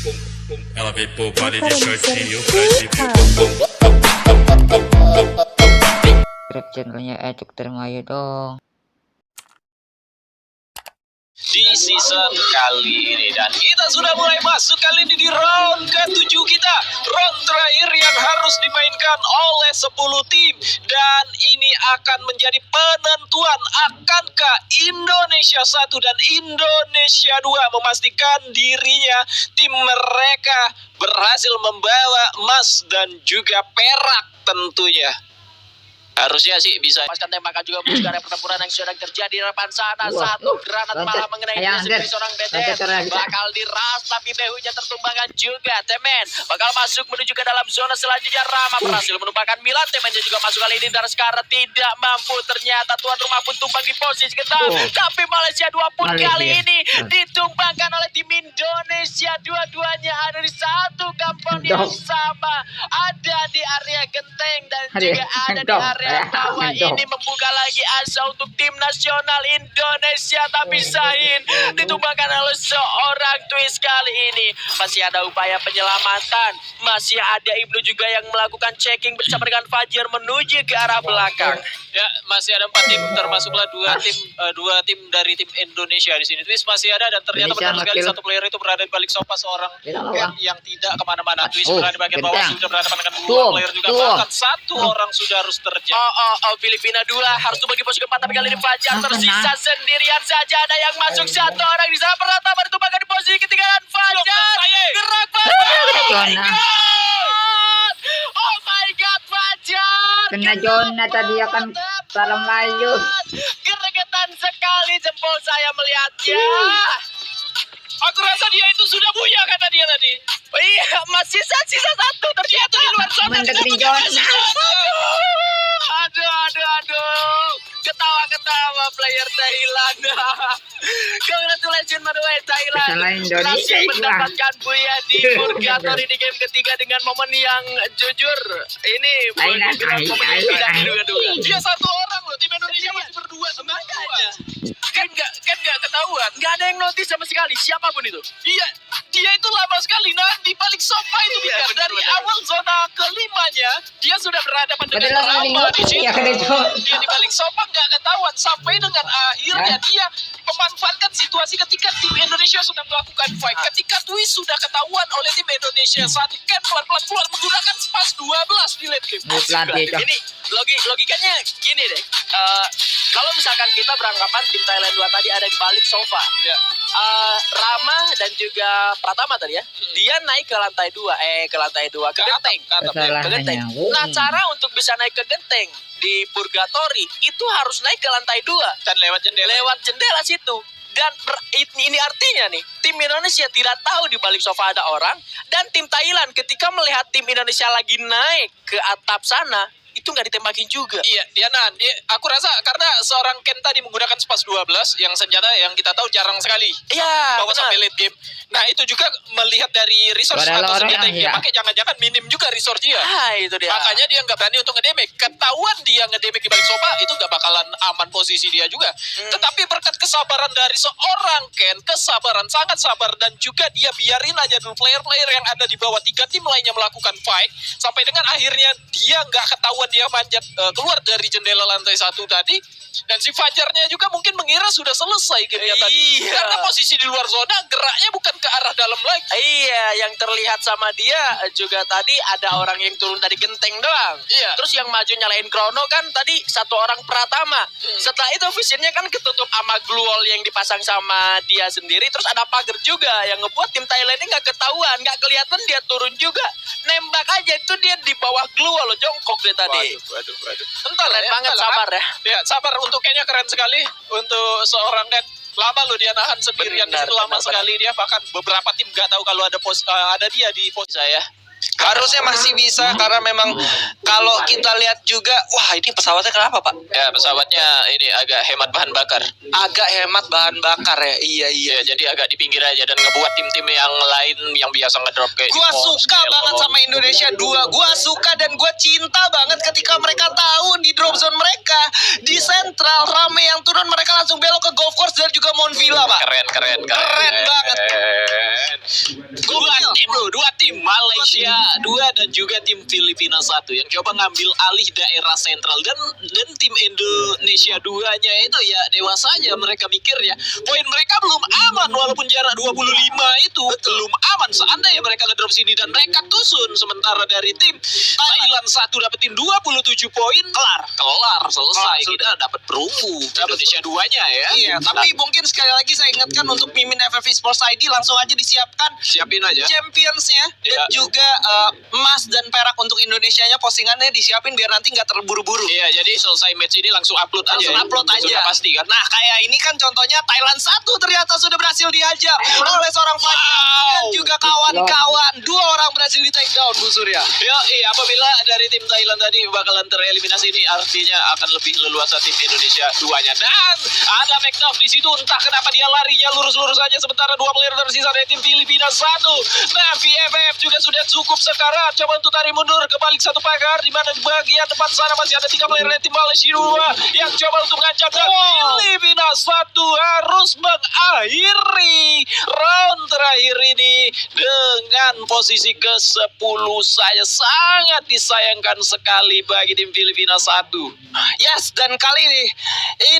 Ela veio pro baile de shortinho pra te ver. Subscribe channelnya Dokter Mayu dong. Di season kali ini, dan kita sudah mulai masuk kali ini di round ke-7 kita, round terakhir yang harus dimainkan oleh 10 tim, dan ini akan menjadi penentuan akankah Indonesia 1 dan Indonesia 2 memastikan dirinya tim mereka berhasil membawa emas dan juga perak tentunya. Harusnya sih bisa paskan tembakan juga menuju area pertempuran yang sedang terjadi di depan sana. Satu granat malah mengenai diri seorang BTS. Bakal diras tapi behunya tertumbangkan juga. Temen bakal masuk menuju ke dalam zona selanjutnya. Rama berhasil menumpahkan Milan. Temennya juga masuk kali ini dan sekarang tidak mampu. Ternyata tuan rumah pun tumbang di posisi ketam. Tapi Malaysia 2 pun kali ini ditumbangkan oleh tim Indonesia. Dua-duanya ada di satu kampung yang sama. Ada di area genteng dan juga ada di area bawah. Ini membuka lagi asa untuk tim nasional Indonesia, tapi Sahin ditumbangkan oleh seorang twist kali ini. Masih ada upaya penyelamatan, masih ada Ibnu juga yang melakukan checking bersama dengan Fajar menuju ke arah belakang. Ya, masih ada 4 tim, termasuklah dua tim dari tim Indonesia di sini. Twist masih ada dan ternyata benar sekali satu player itu berada di balik sofa, seorang yang tidak kemana-mana. Twist berada di bagian bawah, sudah berhadapan dengan 2 player juga, bahkan 1 orang sudah harus terjadi. Filipina 2 harus bagi pos keempat, tapi kali ini Fajar tersisa sendirian saja. Ada yang masuk 1 orang di sana, pertama ditumbangkan di posisi ketiga dan Fajar gerak banget. Oh my god, Fajar Kena zona tadi akan para Melayu. Gregetan sekali jempol saya melihatnya. Aku rasa dia itu sudah buya kata dia tadi. Oh, iya, masih sisa 1 ternyata di luar zona. Mendekati zona. Aduh. Ketawa-ketawa player Thailand. Congratulations by the way Thailand. Berhasil mendapatkan buya di Purgatory di game ketiga dengan momen yang jujur. Ini momen yang tidak diduga-duga. Dia 1 orang loh, tim Indonesia masih berdua semuanya. Kan nggak ketahuan. Nggak ada yang notice sama sekali siapapun itu. Iya, dia itu lama sekali di balik sofa itu Bikar. Dari awal zona kelimanya dia sudah berhadapan dengan Rama di situ. Dia di balik sofa nggak ketahuan sampai dengan akhirnya dia memanfaatkan situasi ketika tim Indonesia sudah melakukan fight. Ketika Twist sudah ketahuan oleh tim Indonesia saat Ken pelan-pelan keluar menggunakan spas 12 di late game. Ini logikanya gini deh. Kalau misalkan kita beranggapan tim Thailand 2 tadi ada di balik sofa, Rama dan juga Pratama tadi ya, dia naik ke lantai 2, ke genteng. Nah, cara untuk bisa naik ke genteng di Purgatory itu harus naik ke lantai 2 dan lewat jendela situ. Dan ini artinya nih, tim Indonesia tidak tahu di balik sofa ada orang, dan tim Thailand ketika melihat tim Indonesia lagi naik ke atap sana, itu nggak ditembakin juga. Iya, dia aku rasa karena seorang Ken tadi menggunakan spas 12 yang senjata yang kita tahu jarang sekali. Iya, bawa sampai late game. Nah, itu juga melihat dari resource atau senjata yang dia pakai, jangan-jangan minim juga resource dia. Itu dia. Makanya dia nggak berani untuk ngedamage. Ketahuan dia ngedamage di balik sofa, itu nggak bakalan aman posisi dia juga. Tetapi berkat kesabaran dari seorang Ken, kesabaran, sangat sabar, dan juga dia biarin aja dulu player-player yang ada di bawah 3 tim lainnya melakukan fight, sampai dengan akhirnya dia nggak ketahuan dia manjat keluar dari jendela lantai 1 tadi, dan si Fajarnya juga mungkin mengira sudah selesai gamenya tadi. Karena posisi di luar zona, geraknya bukan ke arah dalam lagi. Iya, yang terlihat sama dia juga tadi ada orang yang turun dari genteng doang. Iya. Terus yang maju nyalain Krono kan tadi 1 orang Pratama. Setelah itu visionnya kan ketutup sama glue wall yang dipasang sama dia sendiri. Terus ada pagar juga yang ngebuat tim Thailand ini nggak ketahuan, nggak kelihatan dia turun juga. Nembak aja itu dia di bawah glue wall, jongkok dia tadi. Waduh. Entar ya, banget sabar ya. Ya, sabar untuk kayaknya keren sekali untuk seorang Ken. Lama loh dia nahan sendirian di situ, lama sekali dia, bahkan beberapa tim nggak tahu kalau ada dia di posisi saya. Harusnya masih bisa, karena memang kalau kita lihat juga, wah ini pesawatnya kenapa Pak? Ya, pesawatnya ini agak hemat bahan bakar. Agak hemat bahan bakar ya, iya. Ya, jadi agak di pinggir aja dan ngebuat tim-tim yang lain yang biasa ngedrop kayak. Gua suka banget sama Indonesia 2. Gua suka dan gua cinta banget ketika mereka tahu di drop zone mereka di sentral rame yang turun, mereka langsung belok ke golf course dan juga Mount Villa Pak. Keren banget. Gua tim tim bro, 2 tim Malaysia 2 dan juga tim Filipina 1 yang coba ngambil alih daerah sentral dan tim Indonesia 2-nya itu ya dewasa aja mereka mikir ya. Poin mereka belum aman walaupun jarak 25 itu belum aman seandainya mereka ngedrop sini dan mereka tusun. Sementara dari tim Thailand 1 dapetin 27 poin, kelar selesai. Kita dapat perunggu Indonesia 2-nya ya. Iya, tapi mungkin sekali lagi saya ingatkan untuk Mimin FFV Sports ID langsung aja siapin aja championsnya dan juga emas dan perak untuk Indonesianya, postingannya disiapin biar nanti nggak terburu-buru. Iya, jadi selesai match ini langsung upload aja. Sudah pasti kan. Nah, kayak ini kan contohnya Thailand 1 ternyata sudah berhasil dihajar oleh seorang fighter dan juga kawan-kawan. 2 orang berhasil di take down, Bu Surya. Apabila dari tim Thailand tadi bakalan tereliminasi, ini artinya akan lebih leluasa tim Indonesia 2-nya. Dan ada McDuff di situ, entah kenapa dia larinya lurus-lurus saja, sementara 2 player tersisa dari tim Filipina 1. Nah, VFF juga sudah cukup sekarang. Coba untuk tarik mundur ke balik satu pagar, di mana di bagian depan sana masih ada 3 player dari tim Malaysia 2 yang coba untuk mengancam, dan Filipina 1 harus mengakhiri round terakhir ini dengan posisi ke-10 saja. Sangat disayangkan sekali bagi tim Filipina 1. Yes, dan kali ini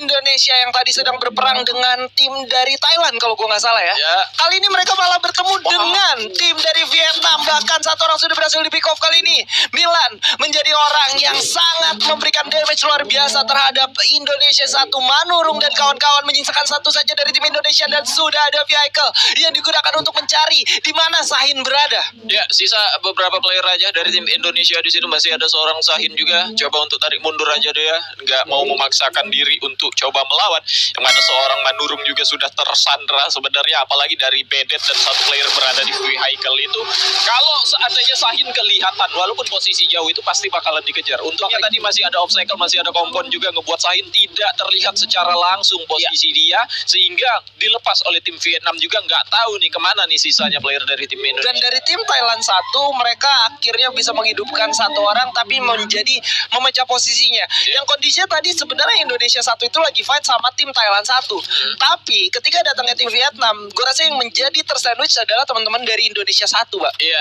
Indonesia yang tadi sedang berperang dengan tim dari Thailand kalau gue nggak salah ya. Kali ini mereka malah bertemu dengan tim dari Vietnam. Bahkan 1 orang sudah berhasil di pick off kali ini. Milan menjadi orang yang sangat memberikan damage luar biasa terhadap Indonesia 1. Manurung dan kawan-kawan menyisakan 1 saja dari tim Indonesia dan sudah ada vehicle yang digunakan untuk mencari di mana Sahin berada. Ya, sisa beberapa player aja dari tim Indonesia di situ, masih ada seorang Sahin juga. Coba untuk tarik mundur aja dia, nggak mau memaksakan diri untuk coba melawan. Yang mana seorang Manurung juga sudah tersandra sebenarnya, apalagi dari Bedet dan 1 player berada di vehicle itu. Kalau seandainya Sahin kelihatan, walaupun posisi jauh itu pasti bakalan dikejar. Untungnya tadi masih ada obstacle, masih ada kompon juga ngebuat Sahin tidak terlihat secara langsung posisi dia, sehingga dilepas oleh tim Vietnam juga. Nggak tahu nih kemana nih sisanya player dari tim Indonesia. Dan dari tim Thailand 1 mereka akhirnya bisa menghidupkan 1 orang tapi menjadi memecah posisinya. Yang kondisinya tadi sebenarnya Indonesia 1 itu lagi fight sama tim Thailand 1. Tapi ketika datangnya tim Vietnam, gue rasa yang menjadi tersandwich adalah teman-teman dari Indonesia 1, Pak. Iya.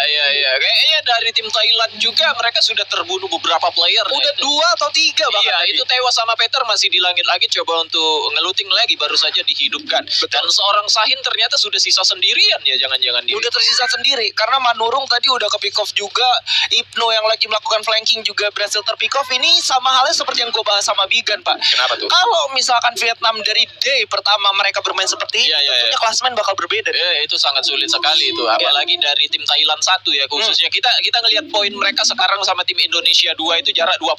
Kayaknya dari tim Thailand juga mereka sudah terbunuh beberapa player. Udah 2 atau 3 bahkan. Iya, tadi. itu tewas sama Peter masih di langit lagi, coba untuk ngeluting lagi baru saja dihidupkan. Dan seorang Sahin ternyata sudah sisa sendirian ya, jangan-jangan dia. Udah tersisa sendiri karena Manurung tadi udah ke pick off juga. Ibnu yang lagi melakukan flanking juga berhasil terpick off. Ini sama halnya seperti yang gue bahas sama Bigan, Pak. Kenapa tuh? Kalau misalkan Vietnam dari day pertama mereka bermain seperti ini, tentunya klasmen bakal berbeda. Itu sangat sulit sekali itu, apalagi dari tim Thailand 1 ya khususnya. Kita ngelihat poin mereka sekarang sama tim Indonesia 2 itu jarak 25.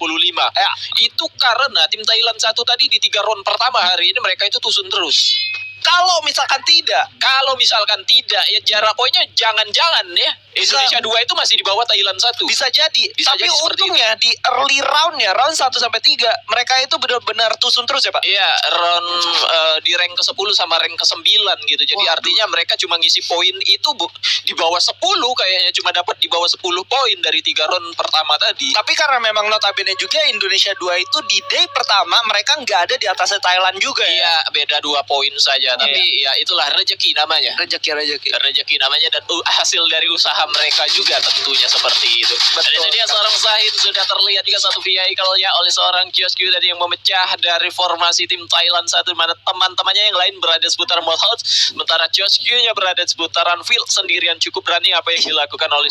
Itu karena tim Thailand 1 tadi di 3 round pertama hari ini mereka itu tusun terus. Kalau misalkan tidak, ya jarak poinnya jangan-jangan ya Indonesia 2 itu masih di bawah Thailand 1. Bisa jadi. Bisa Tapi jadi untungnya di early round-nya, round 1 sampai 3, mereka itu benar-benar tusun terus ya, Pak. Iya, round di rank ke-10 sama rank ke-9 gitu. Jadi artinya mereka cuma ngisi poin itu di bawah 10 kayaknya, cuma dapat di bawah 10 poin dari 3 round pertama tadi. Tapi karena memang notabene juga Indonesia 2 itu di day pertama mereka nggak ada di atasnya Thailand juga ya. Iya, beda 2 poin saja. Tapi ya itulah rezeki namanya. Rezeki namanya dan hasil dari usaha mereka juga tentunya seperti itu. Dan ini dia seorang Sahin, sudah terlihat juga 1 vehicle-nya oleh seorang Kiosku tadi yang memecah dari formasi tim Thailand 1, mana teman-temannya yang lain berada seputar Mothhouse, sementara Kiosku-nya berada seputaran field sendirian. Cukup berani apa yang dilakukan oleh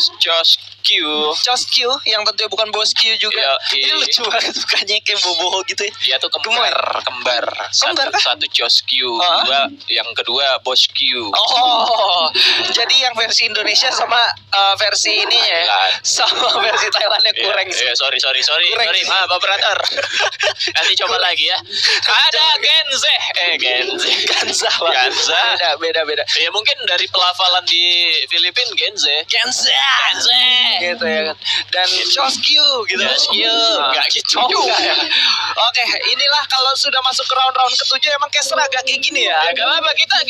Kiosku yang tentunya bukan bos Q juga. Ini lucu banget mukanya kayak bobo gitu ya. Dia tuh kembar. Satu Kiosku, yang kedua bos Q. Jadi yang versi Indonesia sama versi ini ya, sama versi Thailandnya kurang sih. Sorry, maaf operator. Nanti coba lagi ya. Ada Genze. Beda. Ya mungkin dari pelafalan di Filipina Genze. Gitu ya kan. Dan Choskyu gitu. Enggak gitu juga ya. Oke, inilah kalau sudah masuk ke round-round ke-7 emang kayak seragam kayak gini ya. Gak apa-apa, kita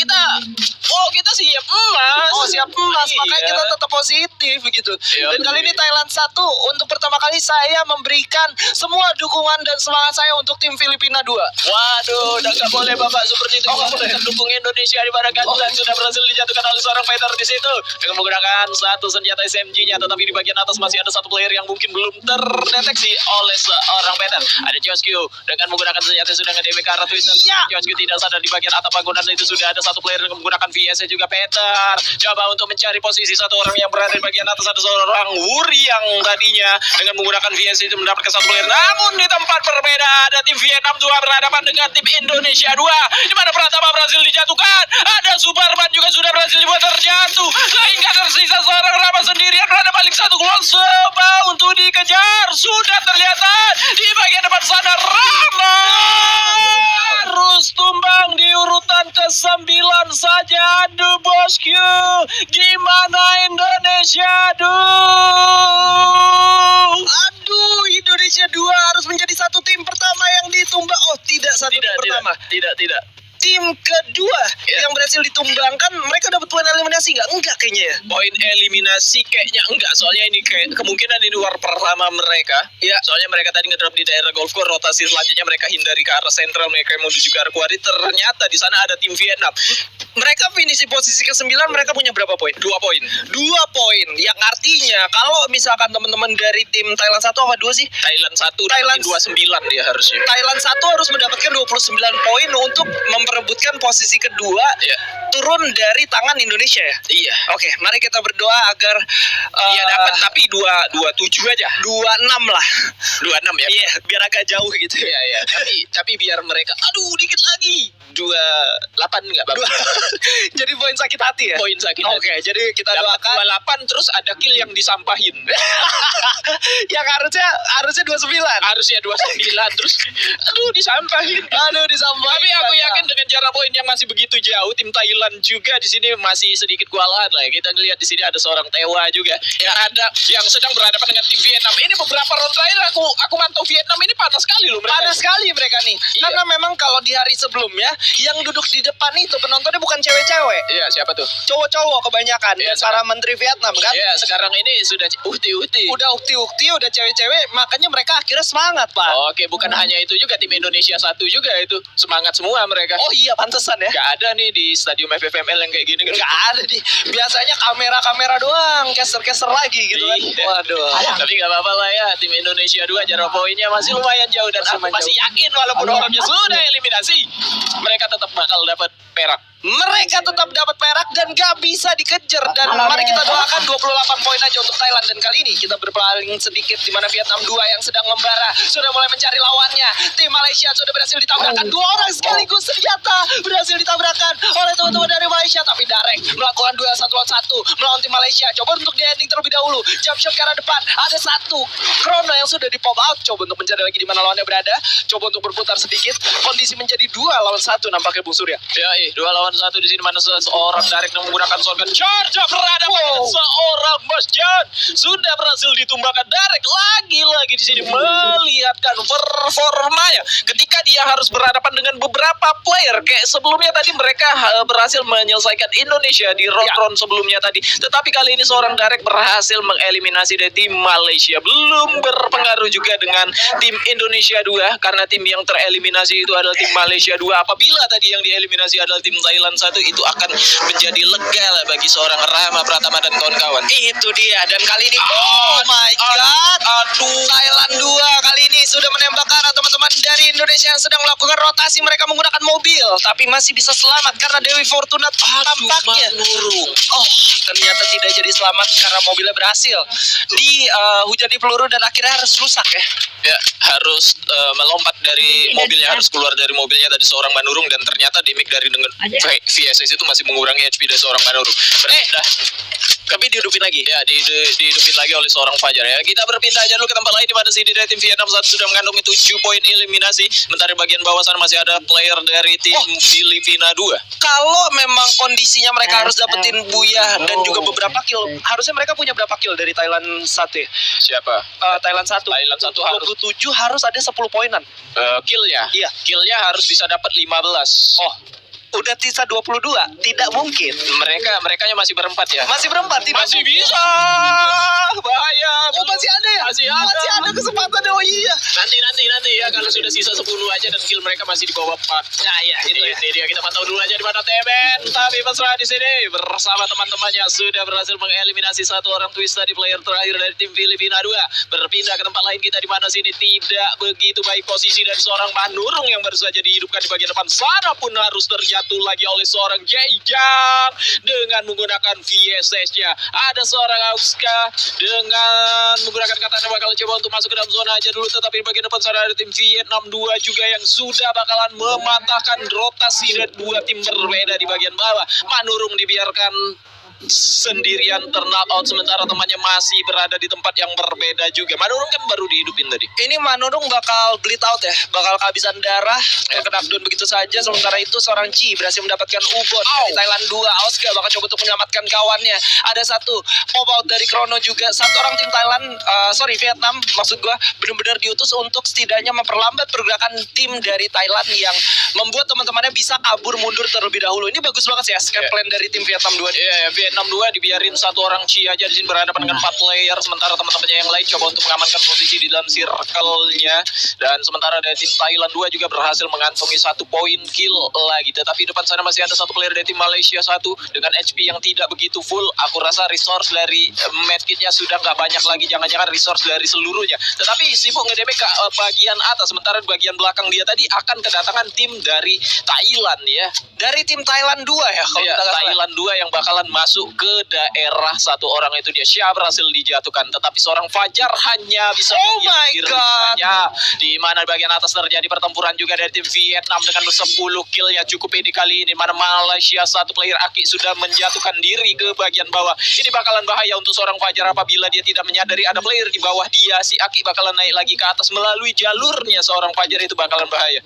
siap emas. Siap emas. Makanya kita tetap positif gitu. Iya, Dan kali ini Thailand 1 untuk pertama kali saya memberikan semua dukungan dan semangat saya untuk tim Filipina 2. Waduh, udah gak boleh Bapak seperti itu. Kita dukung Indonesia di mana Ganlan sudah berhasil dijatuhkan oleh seorang fighter di situ dengan menggunakan satu senjata SMG-nya, tetapi di bagian atas masih ada satu player yang mungkin belum terdeteksi oleh seorang fighter. Ada Chosky dengan menggunakan senjata sudah nge-damage ke arah Twister. Chosky tidak sadar di bagian atap bangunan itu sudah ada satu player dengan menggunakan VS juga Peter. Coba untuk mencari posisi satu orang yang berada di bagian atas, ada seorang Wuri yang tadinya dengan menggunakan VS itu mendapatkan satu player. Namun di tempat berbeda ada tim Vietnam 2 berhadapan dengan tim Indonesia 2, di mana Pratama berhasil dijatuhkan. Ada Superman juga sudah berhasil dibuat terjatuh, sehingga tersisa seorang Rama sendirian berada balik satu keluar coba untuk dikejar. Sudah terlihat di bagian depan sana Rama harus tumbang di urutan ke-9 saja. Aduh bosku, gimana Indonesia? Aduh, Indonesia 2 harus menjadi satu tim pertama yang ditumbang. Oh, tidak satu tim pertama. Tidak. Tim kedua yang berhasil ditumbangkan, mereka dapat poin eliminasi nggak? Enggak kayaknya ya. Poin eliminasi kayaknya enggak, soalnya ini kayak kemungkinan ini war pertama mereka. Ya, soalnya mereka tadi ngedrop di daerah golf course, rotasi selanjutnya mereka hindari ke arah sentral, mereka menuju ke arah quarry. Ternyata di sana ada tim Vietnam. Mereka finish di posisi ke-9, mereka punya berapa poin? 2 poin. 2 poin, yang artinya kalau misalkan teman-teman dari tim Thailand 1 apa 2 sih? Thailand 1 Thailand 29 dia harusnya. Thailand 1 harus mendapatkan 29 poin untuk memperebutkan posisi kedua, turun dari tangan Indonesia ya? Iya. Oke, mari kita berdoa agar Iya dapat, tapi 27 aja. 26 lah. 26 ya. Iya, biar agak jauh gitu. Iya. Tapi biar mereka dikit lagi. 28 enggak Bapak? Jadi poin sakit hati ya? Poin sakit hati. Oke, jadi kita dapat doakan 28 terus ada kill yang disampahin. yang harusnya 29. Harusnya 29 terus disampahin. Tapi aku yakin dengan jarak poin yang masih begitu jauh, tim Thailand juga di sini masih sedikit kewalahan lah ya. Kita lihat di sini ada seorang Tewa juga yang sedang berhadapan dengan tim Vietnam. Ini beberapa round terakhir aku mantau Vietnam ini panas sekali loh mereka. Panas sekali mereka nih. Iya. Karena memang kalau di hari sebelumnya yang duduk di depan itu penontonnya bukan cewek-cewek. Iya, siapa tuh? Cowok-cowok kebanyakan. Iya, Dan para menteri Vietnam kan. Iya, sekarang ini sudah ukti-ukti. Udah ukti-ukti, udah cewek-cewek, makanya mereka akhirnya semangat, Pak. Oke, bukan hanya itu juga, tim Indonesia 1 juga itu semangat semua mereka. Oh iya, pantesan ya. Gak ada nih di stadium FFML yang kayak gini. Nggak ada nih. Biasanya kamera-kamera doang, caster-caster lagi gitu kan. Iya. Waduh. Tapi gak apa-apa lah ya, tim Indonesia 2 jarak poinnya masih lumayan jauh. Dan aku masih yakin walaupun orangnya sudah eliminasi, mereka tetap bakal dapat perak. Mereka tetap dapat perak dan gak bisa dikejar. Dan mari kita doakan 28 poin aja untuk Thailand. Dan kali ini kita berpaling sedikit di mana Vietnam 2 yang sedang membara sudah mulai mencari lawannya. Tim Malaysia sudah berhasil ditabrakan. 2 orang sekaligus senjata berhasil ditabrakan oleh teman-teman dari Malaysia. Tapi Darek melakukan duel 1 lawan 1 melawan tim Malaysia. Coba untuk di ending terlebih dahulu. Jump shot ke arah depan. Ada 1 Chrono yang sudah di pop out. Coba untuk mencari lagi di mana lawannya berada. Coba untuk berputar sedikit. Kondisi menjadi 2 lawan 1 nampaknya Bung Surya. Ya, 2 lawan 1 di sini, mana seorang Darek yang menggunakan shotgun charge berhadapan seorang Mas Jan sudah berhasil ditumbangkan. Darek lagi-lagi di sini melihatkan performanya ketika dia harus berhadapan dengan beberapa player kayak sebelumnya tadi mereka berhasil menyelesaikan Indonesia di round sebelumnya tadi, tetapi kali ini seorang Darek berhasil mengeliminasi dari tim Malaysia. Belum berpengaruh juga dengan tim Indonesia 2 karena tim yang tereliminasi itu adalah tim Malaysia 2. Apabila tadi yang dieliminasi adalah tim Thailand 1, itu akan menjadi lega lah bagi seorang Rama Pratama dan kawan-kawan. Itu dia. Dan kali ini oh my god, Thailand 2 kali ini sudah menembak ke arah teman-teman dari Indonesia yang sedang melakukan rotasi. Mereka menggunakan mobil tapi masih bisa selamat karena Dewi Fortuna tampaknya ternyata tidak jadi selamat karena mobilnya berhasil dihujani peluru dan akhirnya harus rusak ya. Ya, harus melompat dari mobilnya, harus keluar dari mobilnya tadi seorang Manurung, dan ternyata damage dari dengan VSS itu masih mengurangi HP dari seorang Manurung. Tapi dihidupin lagi. Ya, dihidupin lagi oleh seorang Fajar ya. Kita berpindah aja dulu ke tempat lain di mana sini dari tim Vietnam 1 sudah mengantongi 7 poin eliminasi. Sementara di bagian bawah sana masih ada player dari tim Filipina 2. Kalau memang kondisinya mereka harus dapetin Buya dan juga beberapa kill, harusnya mereka punya berapa kill dari Thailand 1 ya? Siapa? Thailand 1. Thailand 1 harus 27 harus ada 10 poinan. Killnya? Iya. Killnya harus bisa dapat 15. udah sisa 22, tidak mungkin. Mereka masih berempat ya. Masih berempat, tidak Masih mungkin. bisa. Bahaya. Oh, masih ada ya? Masih ada. Kesempatan. Oh iya. Nanti ya kalau sudah sisa 10 aja dan kill mereka masih di bawah 4. Nah ya itu ya. Ini dia kita pantau dulu aja di mana Teben. Tapi mesra di sini bersama teman-temannya sudah berhasil mengeliminasi satu orang twist tadi player terakhir dari tim Filipina 2. Berpindah ke tempat lain kita di mana sini tidak begitu baik posisi dari seorang Manurung yang baru saja dihidupkan di bagian depan sana pun harus terjatuh lagi oleh seorang Jejang dengan menggunakan VSS-nya. Ada seorang Auska dengan menggunakan katanya bakal coba untuk masuk ke dalam zona aja dulu, tetapi di bagian depan sana ada tim Vietnam 2 juga yang sudah bakalan mematahkan rotasi dari dua tim berbeda di bagian bawah. Manurung dibiarkan sendirian turn out sementara temannya masih berada di tempat yang berbeda juga. Manurung kan baru dihidupin tadi. Ini Manurung bakal bleed out ya, bakal kehabisan darah, terkena knockdown begitu saja. Sementara itu seorang Chi berhasil mendapatkan ubon dari Thailand 2. Auska bakal coba untuk menyelamatkan kawannya. Ada satu pop out dari Chrono juga. Satu orang tim Thailand, Vietnam maksud gua, benar-benar diutus untuk setidaknya memperlambat pergerakan tim dari Thailand yang membuat teman-temannya bisa kabur mundur terlebih dahulu. Ini bagus banget sih ya, escape plan dari tim Vietnam 2. Vietnam 2 dibiarin satu orang Chi aja di sini berhadapan dengan 4 player, sementara teman-temannya yang lain coba untuk mengamankan posisi di dalam circle-nya. Dan sementara dari tim Thailand 2 juga berhasil mengantongi 1 poin kill lagi. Tetapi depan sana masih ada satu player dari tim Malaysia 1 dengan HP yang tidak begitu full. Aku rasa resource dari medkitnya sudah nggak banyak lagi, jangan-jangan resource dari seluruhnya. Tetapi sibuk ngedemek ke bagian atas, sementara di bagian belakang dia tadi akan kedatangan tim dari Thailand ya. Dari tim Thailand 2 ya kalau kita Thailand 2 yang bakalan masuk ke daerah satu orang itu dia Syah berhasil dijatuhkan, tetapi seorang Fajar hanya bisa di mana di bagian atas terjadi pertempuran juga dari tim Vietnam dengan 10 kill-nya cukup ini kali ini, mana Malaysia satu player Aki sudah menjatuhkan diri ke bagian bawah. Ini bakalan bahaya untuk seorang Fajar apabila dia tidak menyadari ada player di bawah dia. Si Aki bakalan naik lagi ke atas melalui jalurnya seorang Fajar, itu bakalan bahaya.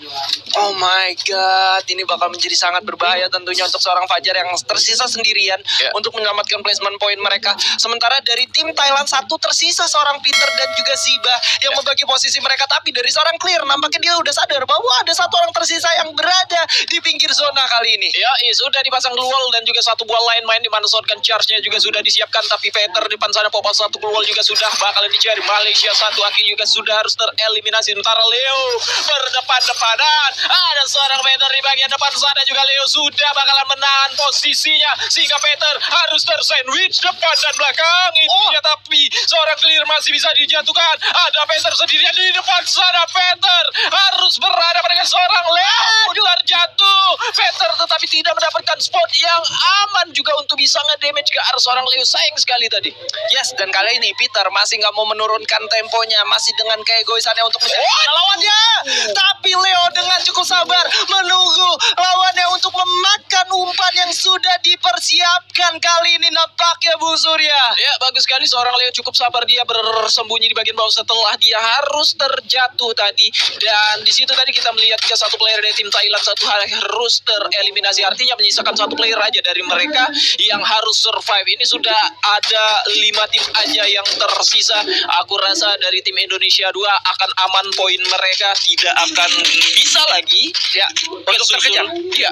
Oh my god, ini bakal menjadi sangat berbahaya tentunya untuk seorang Fajar yang tersisa sendirian untuk menyelamatkan placement point mereka. Sementara dari tim Thailand 1 tersisa seorang Peter dan juga Ziba yang membagi posisi mereka. Tapi dari seorang Clear nampaknya dia udah sadar bahwa ada satu orang tersisa yang berada di pinggir zona kali ini. Ya, sudah dipasang wall dan juga satu buah line main di mana shotgun charge-nya juga sudah disiapkan. Tapi Peter di depan sana pop satu wall juga sudah bakalan dicari. Malaysia 1 Aki juga sudah harus tereliminasi. Sementara Leo berdepan-depanan. Ada seorang Peter di bagian depan sana juga. Leo sudah bakalan menahan posisinya sehingga Peter harus tersandwich depan dan belakang. Tapi seorang Clear masih bisa dijatuhkan. Ada Peter sendirian di depan sana. Peter harus berhadapan dengan seorang Leo. Terjatuh Peter tetapi tidak mendapatkan spot yang aman juga untuk bisa nge-damage ke arah seorang Leo. Sayang sekali tadi. Yes, dan kali ini Peter masih nggak mau menurunkan temponya, masih dengan keegoisannya untuk mencari lawannya. Tapi Leo dengan cukup sabar menunggu lawannya untuk memakan umpan yang sudah dipersiapkan. Kali ini nampaknya Bung Surya. Ya, bagus sekali seorang Leo cukup sabar, dia bersembunyi di bagian bawah setelah dia harus terjatuh tadi. Dan di situ tadi kita melihat juga satu player dari tim Thailand satu harus tereliminasi, artinya menyisakan satu player aja dari mereka yang harus survive. Ini sudah ada 5 tim aja yang tersisa. Aku rasa dari tim Indonesia 2 akan aman, poin mereka tidak akan bisa lagi untuk terkejar. Iya,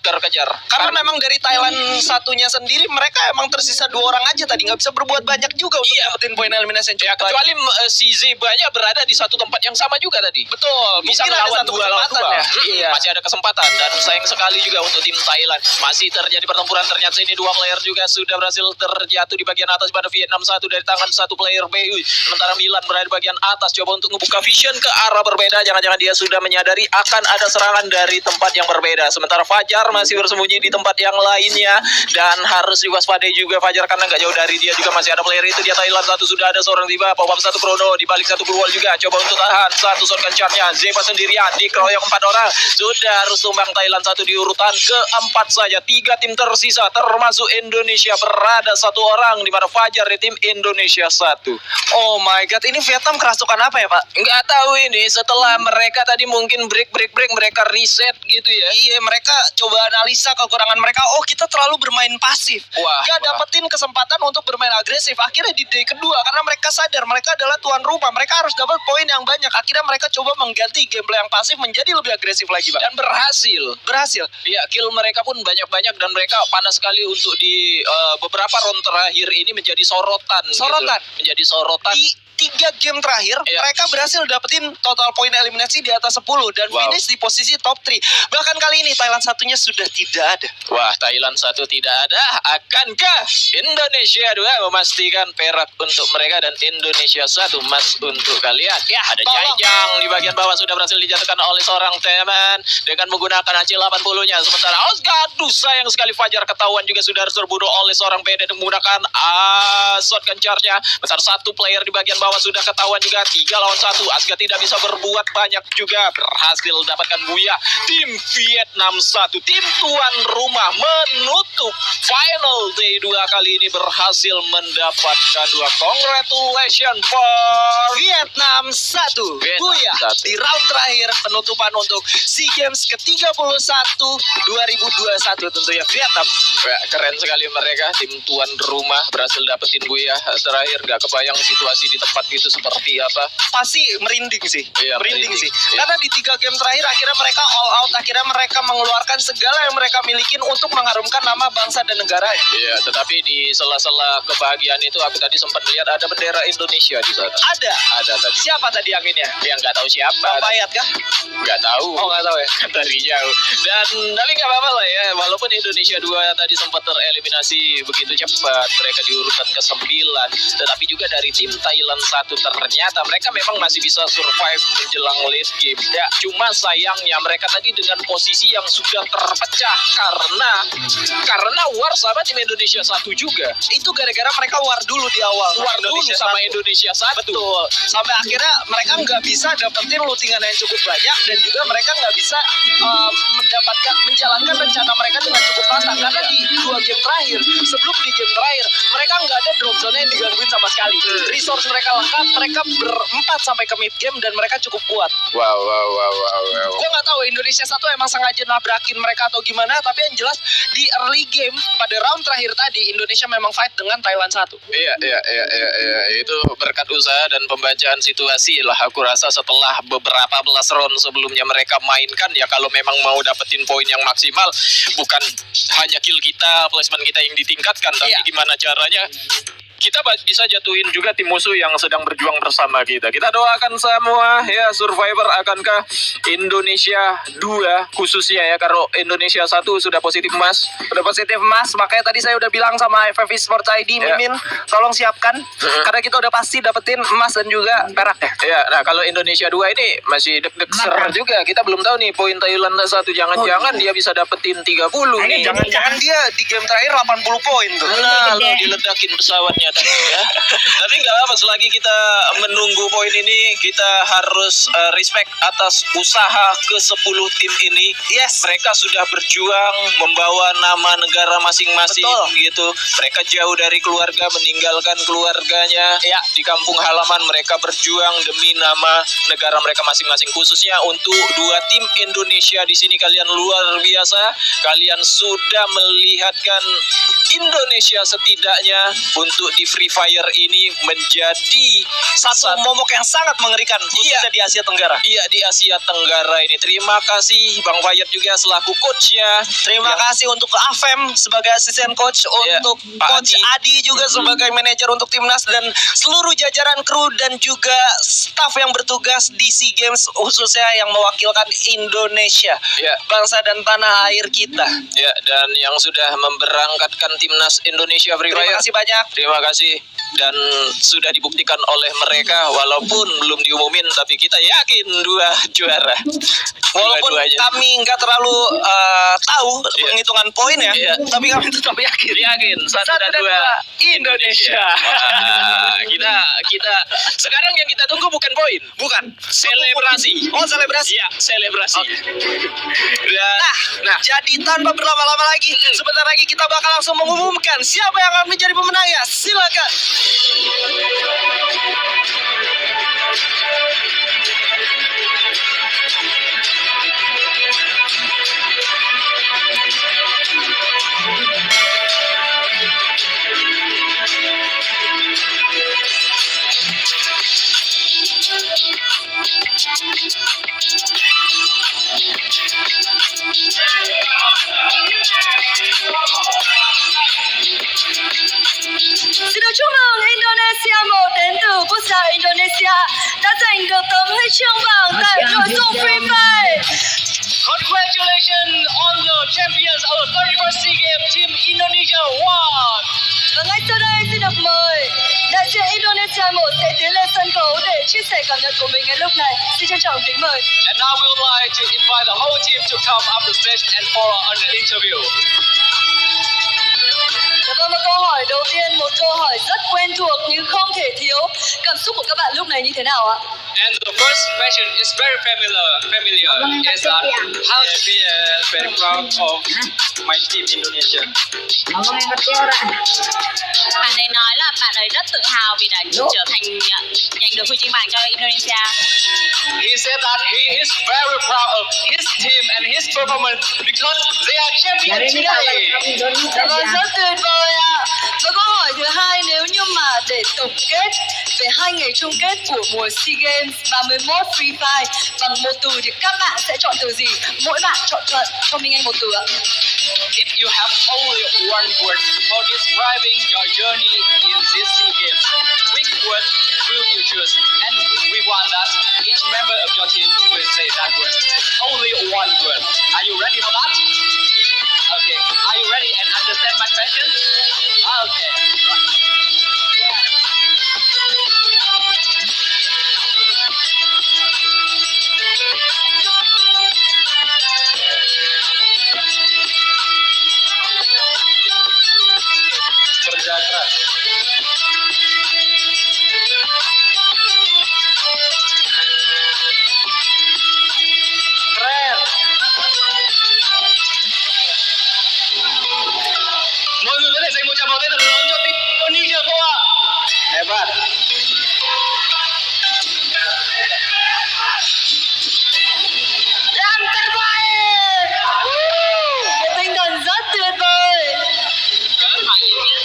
terkejar. Karena memang dari Thailand satunya sendiri mereka emang tersisa 2 orang aja tadi, nggak bisa berbuat banyak juga untuk dapetin poin eliminasi. Ya, kecuali si Zebanya berada di satu tempat yang sama juga tadi. Betul, bisa melawan 2 lawan 2. Masih ada kesempatan dan sayang sekali juga untuk tim Thailand. Masih terjadi pertempuran, ternyata ini 2 player juga sudah berhasil terjatuh di bagian atas pada Vietnam 1 dari tangan satu player BU. Sementara Milan berada di bagian atas coba untuk membuka vision ke arah berbeda. Jangan-jangan dia sudah menyadari akan ada serangan dari tempat yang berbeda. Sementara Fajar masih bersembunyi di tempat yang lainnya dan harus diwaspadai juga Fajar karena nggak jauh dari dia juga masih ada player itu. Dia Thailand 1 sudah ada seorang tiba, pop up 1 Chrono di balik 1 wall juga coba untuk tahan satu shotgun charge-nya. Zeba sendirian dikeroyok 4 orang, sudah harus tumbang Thailand 1 di urutan keempat saja. 3 tim tersisa termasuk Indonesia berada 1 orang di mana Fajar di tim Indonesia 1. Oh my god, ini Vietnam kerasukan apa ya Pak? Nggak tahu ini, setelah mereka tadi mungkin break mereka reset gitu ya. Iya, mereka coba analisa kekurangan mereka. Oh, kita terlalu bermain pasif agresif. Gak dapetin kesempatan untuk bermain agresif. Akhirnya di day kedua, karena mereka sadar mereka adalah tuan rumah, mereka harus dapat poin yang banyak. Akhirnya mereka coba mengganti gameplay yang pasif menjadi lebih agresif lagi, Bang. Dan berhasil. Iya, kill mereka pun banyak-banyak dan mereka panas sekali untuk di beberapa round terakhir ini menjadi sorotan. Menjadi sorotan. Di 3 game terakhir, mereka berhasil dapetin total poin eliminasi di atas 10 dan finish di posisi top 3. Bahkan kali ini Thailand satunya sudah tidak ada. Wah, Thailand 1 tidak ada. Akankah Indonesia 2 memastikan perak untuk mereka dan Indonesia 1 emas untuk kalian? Ya, ada Jajang di bagian bawah sudah berhasil dijatuhkan oleh seorang teman dengan menggunakan AC 80-nya. Sementara aduh, sayang sekali Fajar ketahuan juga sudah harus terbunuh oleh seorang PD dengan menggunakan shotgun charge-nya. Besar satu player di bagian bawah sudah ketahuan juga 3 lawan 1. Asga tidak bisa berbuat banyak juga, berhasil dapatkan buya. Tim Vietnam 1, tim tuan rumah menutup final day 2 kali ini berhasil mendapatkan 2. Congratulations for Vietnam 1. Buya di round terakhir penutupan untuk SEA Games ke-31 2021 tentunya Vietnam. Keren sekali mereka, tim tuan rumah berhasil dapetin buya. Terakhir gak kebayang situasi di tempat itu seperti apa. Pasti merinding sih. Iya, merinding sih. Karena di 3 game terakhir akhirnya mereka all out, akhirnya mereka mengeluarkan segala yang mereka miliki untuk mengharumkan nama bangsa dan negara. Iya, tetapi di sela-sela kebahagiaan itu aku tadi sempat lihat ada bendera Indonesia di sana. Ada tadi. Siapa tadi anginnya? Yang nggak tahu siapa. Bayat kah? Nggak tahu. Oh, nggak tahu ya. Dari jauh. Dan tapi nggak apa-apa lah ya. Walaupun Indonesia 2 tadi sempat tereliminasi begitu cepat, mereka di urutan ke-9, tetapi juga dari tim Thailand 1 ternyata mereka memang masih bisa survive menjelang late game. Ya, cuma sayangnya mereka tadi dengan posisi yang sudah terpecah karena war sama tim Indonesia 1 juga. Itu gara-gara mereka war dulu di awal. War dulu sama Indonesia 1. Betul. Sampai akhirnya mereka nggak bisa dapetin lootingan yang cukup banyak dan juga mereka nggak bisa menjalankan rencana mereka dengan cukup matang karena di 2 game terakhir, sebelum di game terakhir mereka nggak ada drop zone yang digangguin sama sekali. Resource mereka lengkap, mereka berempat sampai ke mid game dan mereka cukup kuat. Wow. Gue nggak tahu Indonesia 1 emang sengaja nabrakin mereka atau gimana, tapi yang jelas di early game pada round terakhir tadi Indonesia memang fight dengan Thailand 1. Iya, itu berkat usaha dan pembacaan situasi lah. Aku rasa setelah beberapa belas round sebelumnya mereka mainkan, ya kalau memang mau dapetin poin yang maksimal, bukan hanya kill kita, placement kita yang ditingkatkan, tapi gimana caranya kita bisa jatuhin juga tim musuh yang sedang berjuang bersama kita. Kita doakan semua ya, Survivor, akankah Indonesia 2 khususnya ya, kalau Indonesia 1 sudah positif emas. Udah positif emas, makanya tadi saya udah bilang sama FF Esports ID, Mimin, tolong siapkan karena kita udah pasti dapetin emas dan juga perak ya. Ya, nah kalau Indonesia 2 ini masih deg-deg ser juga. Kita belum tahu nih poin Thailand 1, jangan-jangan dia bisa dapetin 30 nih. Jangan-jangan dia di game terakhir 80 poin tuh. Nah, lo diledakin pesawatnya tadi ya. Tapi nggak apa, selagi kita menunggu poin ini, kita harus respect atas usaha ke-10 tim ini. Yes. Mereka sudah berjuang membawa nama negara masing-masing. Betul. Gitu. Mereka jauh dari keluarga, meninggalkan keluarganya. Ya, di kampung halaman mereka berjuang demi nama negara mereka masing-masing. Khususnya untuk 2 tim Indonesia di sini, kalian luar biasa. Kalian sudah melihatkan Indonesia setidaknya untuk di Free Fire ini menjadi satu momok yang sangat mengerikan khususnya di Asia Tenggara. Iya, di Asia Tenggara ini. Terima kasih Bang Fayat juga selaku coachnya. Terima kasih untuk Afem sebagai asisten coach, untuk Coach Adi juga sebagai manajer untuk timnas, dan seluruh jajaran kru dan juga staff yang bertugas di SEA Games khususnya yang mewakilkan Indonesia, bangsa dan tanah air kita. Ya, dan yang sudah memberangkatkan timnas Indonesia Free Fire. Terima kasih banyak. Terima kasih. Dan sudah dibuktikan oleh mereka, walaupun belum diumumin, tapi kita yakin 2 juara. Walaupun kami nggak terlalu tahu penghitungan poin ya, tapi kami tetap yakin. 1 dan 2 Indonesia. Kita sekarang yang kita tunggu bukan poin, bukan selebrasi. Oh, selebrasi. Iya, selebrasi. Nah, jadi tanpa berlama-lama lagi, sebentar lagi kita bakal langsung mengumumkan siapa yang akan menjadi pemenangnya. Silakan. chương vàng tại nội dung Free Fire. Congratulations on the champions of the 31st SEA Games, Team Indonesia won. Và ngay sau đây xin được mời đại diện Indonesia 1 sẽ tiến lên sân khấu để chia sẻ cảm nhận của mình ngay lúc này. Xin trân trọng kính mời. And now we would like to invite the whole team to come up the stage and follow an interview. Và một câu hỏi đầu tiên, một câu hỏi rất quen thuộc nhưng không thể thiếu. Cảm xúc của các bạn lúc này như thế nào ạ? And the first question is very familiar. Is that how to be very proud of my team Indonesia? Ngomong yang ngerti orang. Bạn ấy nói là bạn ấy rất tự hào vì đã trở thành giành được huy chương vàng cho Indonesia. He said that he is very proud of his team and his performance because they are champions Dari ini kalau today. kamu Indonesia Vâng, ya. rất tuyệt vời ạ. Và câu hỏi thứ hai, nếu như mà để tổng kết về 2 ngày chung kết của mùa SEA Games 31 Free Fire bằng một từ thì các bạn sẽ chọn từ gì? Mỗi bạn chọn cho mình anh một từ ạ. If you have only one word for describing your journey in this SEA Games, which word will you choose? And we want that each member of your team will say that word. Only one word. Are you ready for that? Okay. Are you ready and understand my question? Okay. Kerja keras. Keren. Mọi người có thể dành một tràng pháo tay thật lớn cho team Indonesia không ạ? Hebat. Làm terbaik! Một tinh thần rất tuyệt vời. Hỏi nhiều nhé.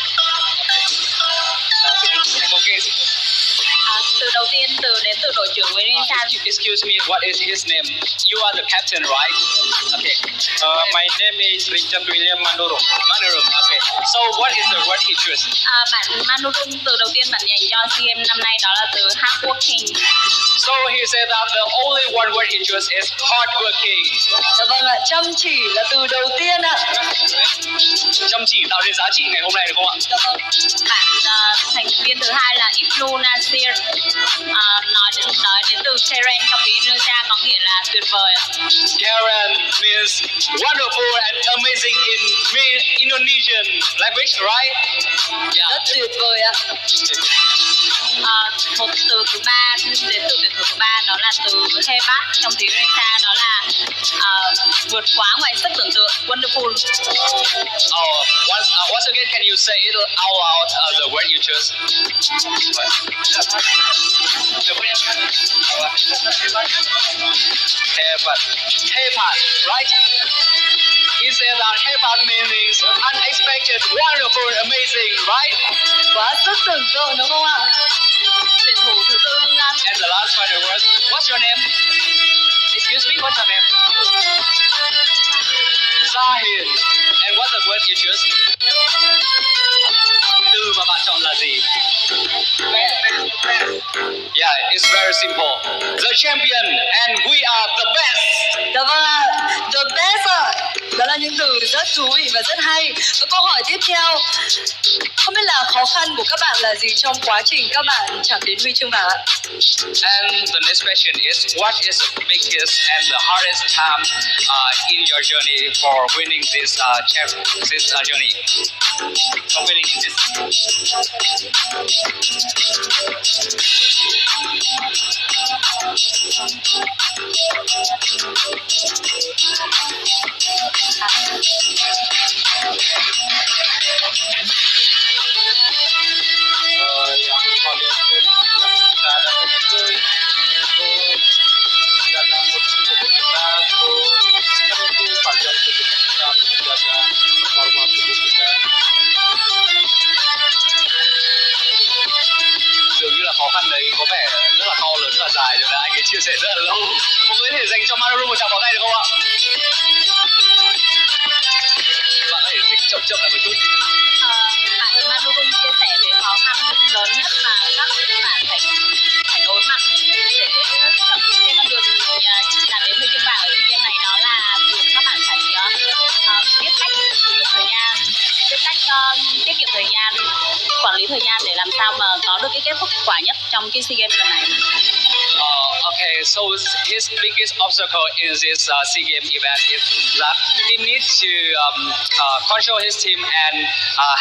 Em có nghe gì? Từ đầu tiên đến từ đội trưởng của Indonesia. Excuse me, what is his name? You are the captain, right? Okay. My name is Richard William Manurung. Manurung, okay. So what is the word he chose? Bạn Manurung, từ đầu tiên bạn dành cho SEA Games năm nay đó là từ hardworking. So he said that the only one word he chose is hardworking. Dạ vâng ạ, chăm chỉ là từ đầu tiên ạ. Chăm chỉ tạo nên giá trị ngày hôm nay được không ạ? Dạ vâng. Bạn thành viên thứ hai là Ibnu Nasir, nói đến từ Karen trong tiếng Indonesia có nghĩa là tuyệt vời. Karen means wonderful and amazing in Indonesian language, right? Yeah. Rất tuyệt vời ạ. Một từ thứ ba đến từ tuyển thủ thứ ba đó là từ hebat trong tiếng Indonesia, đó là vượt quá ngoài sức tưởng tượng, wonderful. Oh, once again, can you say it out loud? The word you chose. Hebat. Hebat, right? He said that hebat means unexpected, wonderful, amazing, right? Quá sức tưởng tượng đúng không ạ? Tuyển thủ thứ tư And the last final word. What's your name? Excuse me, what's your name? Zahid. And what's the word you choose? Từ mà bạn chọn là gì? Yeah, it's very simple. The champion and we are the best. Dạ vâng ạ, the best ạ. Đó là những từ rất thú vị và rất hay. Và câu hỏi tiếp theo, không biết là khó khăn của các bạn là gì trong quá trình các bạn chạm đến huy chương vàng ạ? And the next question is, what is the biggest and the hardest time in your journey for winning this journey? For winning this. Yang paling sulit yang kita hadapi itu menjaga kondisi tubuh kita, tentu panjang tubuh kita, menjaga performa tubuh kita. Dường như là khó khăn đấy có vẻ rất là to lớn và dài, được là anh ấy chia sẻ rất là lâu. Mọi người có thể dành cho Manurung một tràng pháo tay được không ạ? Bạn có thể dịch chậm chậm lại một chút. Bạn Manurung chia sẻ về khó khăn lớn nhất mà các bạn phải đối mặt để chậm trên tiết kiệm thời gian, quản lý thời gian để làm sao mà có được cái kết quả nhất trong cái SEA Games lần này. Okay, so his biggest obstacle in this SEA Games event is that he needs to control his team and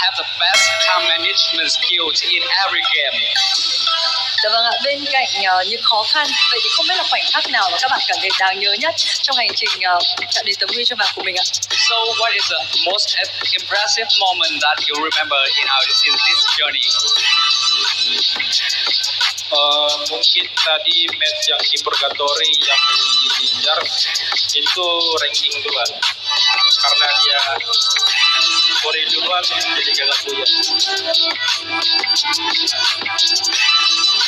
have the best time management skills in every game. Dạ vâng ạ, bên cạnh những khó khăn, vậy thì không biết là khoảnh khắc nào mà các bạn cảm thấy đáng nhớ nhất trong hành trình chạm đến tấm huy chương vàng của mình ạ? So what is the most impressive moment that you remember in this journey? Mungkin tadi match yang di Purgatory yang dikejar itu ranking 2 karena dia Korea duluan jadi gagal juga.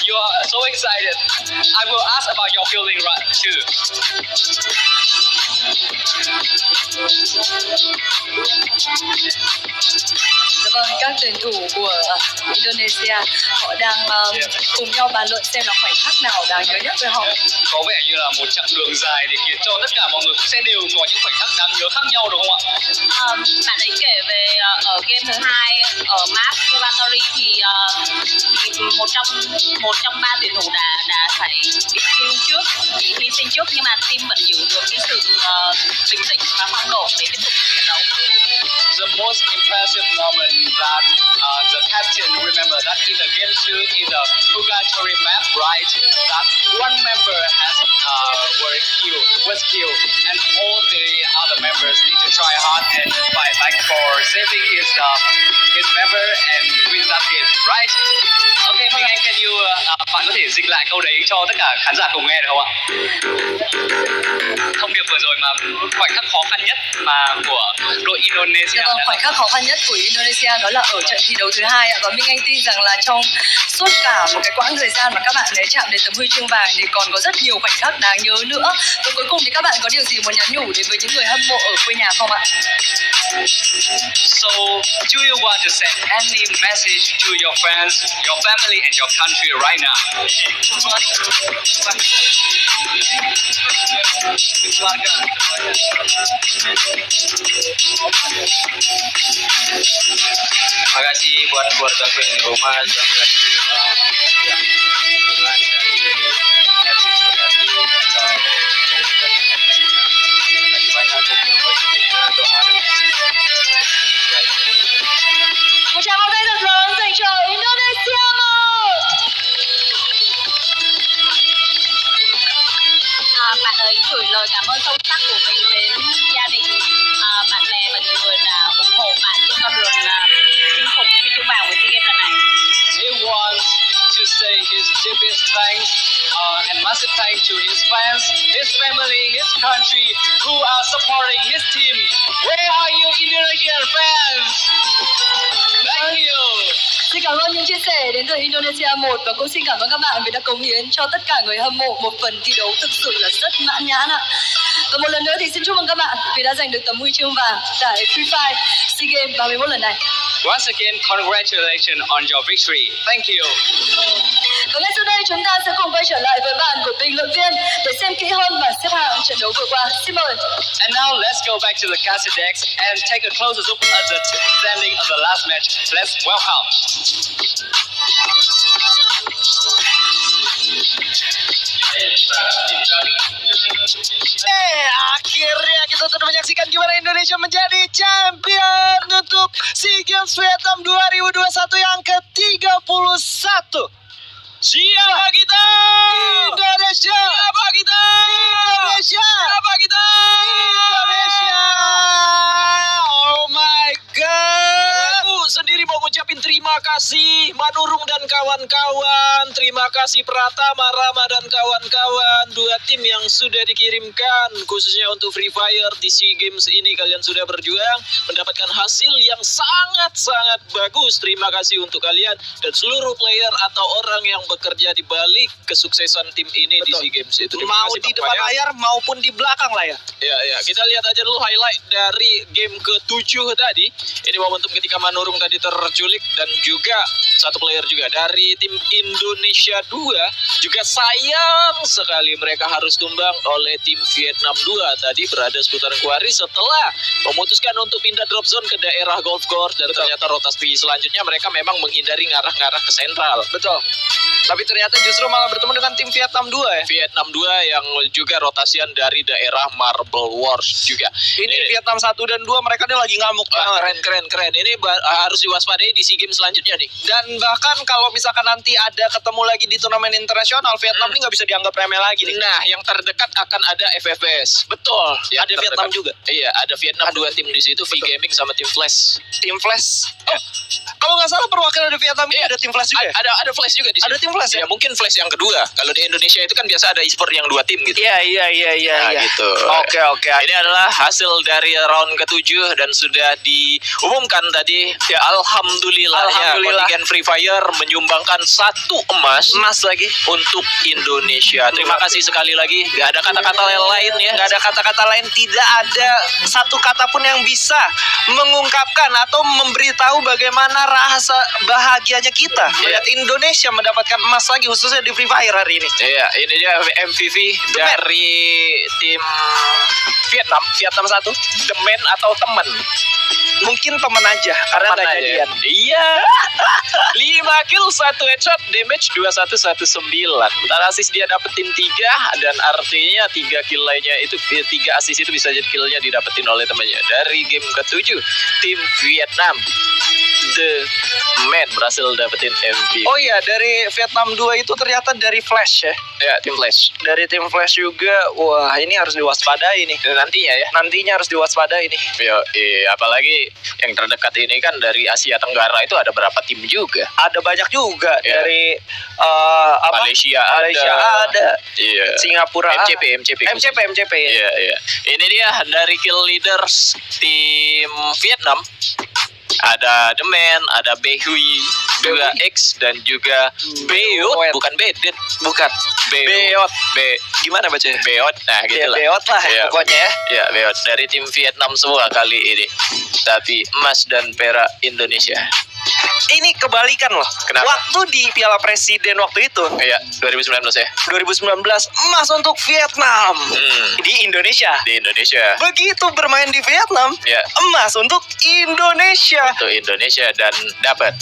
You are so excited. I will ask about your feeling right too. Dạ vâng, các tuyển thủ của Indonesia họ đang cùng nhau bàn luận xem là khoảnh khắc nào đáng nhớ nhất với họ. Có vẻ như là một chặng đường dài để khiến cho tất cả mọi người cũng sẽ đều có những khoảnh khắc đáng nhớ khác nhau đúng không ạ? Bạn ấy kể về ở game thứ 2 ở map Purgatory thì một trong 3 tuyển thủ đã phải bị kill trước, bị hy sinh trước, nhưng mà team vẫn giữ được cái sự bình tĩnh và phong độ để tiếp tục chiến đấu. The most impressive moment that the captain remember that in the game 2 in the Purgatory map, right? That one member was killed, and all the other members need to try hard and fight back for saving his member and win that game, right? Okay, Minh Anh, bạn có thể dịch lại câu đấy cho tất cả khán giả cùng nghe được không ạ? Thông điệp vừa rồi mà khoảnh khắc khó khăn nhất mà của đội Indonesia. Dạ vâng, khoảnh khắc khó khăn nhất của Indonesia đó là ở trận thi đấu thứ 2 ạ. Và Minh Anh tin rằng là trong suốt cả một cái quãng thời gian mà các bạn ấy chạm đến tấm huy chương vàng thì còn có rất nhiều khoảnh khắc đáng nhớ nữa. Và cuối cùng thì các bạn có điều gì muốn nhắn nhủ đến với những người hâm mộ ở quê nhà không ạ? So, do you want to send any message to your friends, your family and your country right now? Terima kasih buat keluargaku yang di rumah, terima kasih yang dukungan dari inspirasi atau komunitas yang lainnya. Terima kasih banyak untuk yang positifnya, doa dan Một tràng pháo tay thật lớn dành cho Indonesia 1. Bạn ấy gửi lời cảm ơn sâu sắc của mình đến gia đình, bạn bè và những người đã ủng hộ bạn trên con đường chinh phục huy chương vàng của SEA Games lần này. He wants to say his deepest thanks and massive thanks to his fans, his family, his country who are supporting his team. Where are you, Indonesian fans? Thank you. Xin cảm ơn những chia sẻ đến từ Indonesia 1 và cũng xin cảm ơn các bạn vì đã cống hiến cho tất cả người hâm mộ một phần thi đấu thực sự là rất mãn nhãn ạ. Và một lần nữa thì xin chúc mừng các bạn vì đã giành được tấm huy chương vàng tại Free Fire SEA Games 31 lần này. Once again, congratulations on your victory. Thank you. Và ngay sau đây chúng ta sẽ cùng quay trở lại với bàn của bình luận viên để xem kỹ hơn bảng xếp hạng trận đấu vừa qua. Xin mời. And now let's go back to the cassette decks and take a closer look at the standing of the last match. Let's welcome. Akhirnya kita sudah menyaksikan gimana Indonesia menjadi champion untuk SEA Games Vietnam 2021 yang ke-31. Siapa kita? Indonesia. Siapa kita? Indonesia. Siapa kita? Indonesia. Oh my God. Aku sendiri mau ngucapin terima kasih Manurung dan kawan-kawan. Terima kasih Pratama, Rama dan kawan-kawan. 2 tim yang sudah dikirimkan khususnya untuk Free Fire di SEA Games ini. Kalian sudah berjuang mendapatkan hasil yang sangat-sangat bagus. Terima kasih untuk kalian dan seluruh player atau orang yang bekerja di balik kesuksesan tim ini. Betul. Di SEA Games itu. Mau di depan layar maupun di belakang layar. Ya, kita lihat aja dulu highlight dari game ke-7 tadi. Ini momentum ketika Manurung tadi terculik dan juga satu player juga dari tim Indonesia 2 juga sayang sekali mereka harus tumbang oleh tim Vietnam 2. Tadi berada seputaran Kuari setelah memutuskan untuk pindah drop zone ke daerah golf course dan ternyata rotasi selanjutnya mereka memang menghindari ngarah-ngarah ke sentral. Betul. Tapi ternyata justru malah bertemu dengan tim Vietnam 2 ya. Vietnam 2 yang juga rotasian dari daerah Marble Wars juga. Ini Vietnam 1 dan 2 mereka ini lagi ngamuk banget. Keren. Ini harus diwaspadai di SEA Games selanjutnya nih. Dan bahkan kalau misalkan nanti ada ketemu lagi di turnamen internasional, Vietnam ini nggak bisa dianggap remeh lagi nih. Nah, yang terdekat akan ada FFS. Betul. Ada Vietnam juga. Iya, ada Vietnam 2 tim di situ, V Gaming sama tim Flash. Tim Flash. Oh, kalau nggak salah perwakilan dari Vietnam ini ada tim Flash juga. Ada Flash juga di sini. Ada tim Flash ya? Mungkin Flash yang kedua. Kalau di Indonesia itu kan biasa ada e-sport yang 2 tim gitu. Iya. Nah, gitu. Oke. Ini adalah hasil dari round ke-7 dan sudah diumumkan tadi. Ya, alhamdulillah. Kontingen Free Fire menyumbangkan 1 emas lagi untuk Indonesia. Terima kasih sekali lagi. Gak ada kata-kata lain ya. Gak ada kata-kata lain. Tidak ada satu kata pun yang bisa mengungkapkan atau memberitahu bagaimana rasa bahagianya kita melihat Indonesia mendapatkan emas lagi, khususnya di Free Fire hari ini. Iya, ini dia MVP dari tim Vietnam 1. The Man atau teman? Mungkin teman aja karena nggak jadian. Iya. 5 kill 1 headshot, damage 2119. Bentar assist dia dapetin 3 dan artinya 3 kill lainnya itu 3 assist itu bisa jadi killnya didapetin oleh temannya. Dari game ke-7 tim Vietnam The Man berhasil dapetin MVP. Oh iya, dari Vietnam 2 itu ternyata dari Flash ya. Ya, tim Flash. Dari tim Flash juga. Wah, ini harus diwaspadai nih. Nantinya harus diwaspadai nih. Yo, apalagi yang terdekat ini kan dari Asia Tenggara itu ada berapa tim juga? Ada banyak juga dari Malaysia ada. Iya. Singapura MCP. Iya. Ini dia dari kill leaders tim Vietnam. Ada The Man, ada Behui, juga X dan juga Beot, bukan Bedet, bukan Beot. Gimana bacanya? Beot. Nah, gitu lah. Beot lah pokoknya ya. Ya, Beot dari tim Vietnam semua kali ini. Tapi emas dan perak Indonesia. Ini kebalikan loh. Kenapa? Waktu di Piala Presiden waktu itu. Iya, 2019 ya. 2019 emas untuk Vietnam. Di Indonesia. Begitu bermain di Vietnam, emas untuk Indonesia. Untuk Indonesia dan dapat.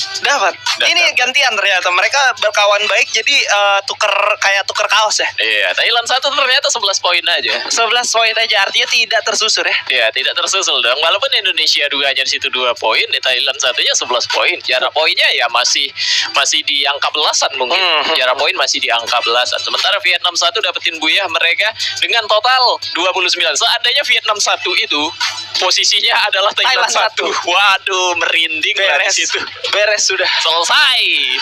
Ini gantian ternyata. Mereka berkawan baik jadi tuker kaos ya. Iya, Thailand 1 ternyata 11 poin aja. 11 poin aja artinya tidak tersusul ya. Iya, tidak tersusul dong. Walaupun Indonesia 2-nya di situ 2 poin, Thailand 1-nya 11 poin. Jarak poinnya ya masih di angka belasan mungkin. Jarak poin masih di angka belasan. Sementara Vietnam 1 dapetin buyah mereka dengan total 29. Seandainya Vietnam 1 itu posisinya adalah Thailand 1. Waduh, merinding lah di situ. Beres sudah.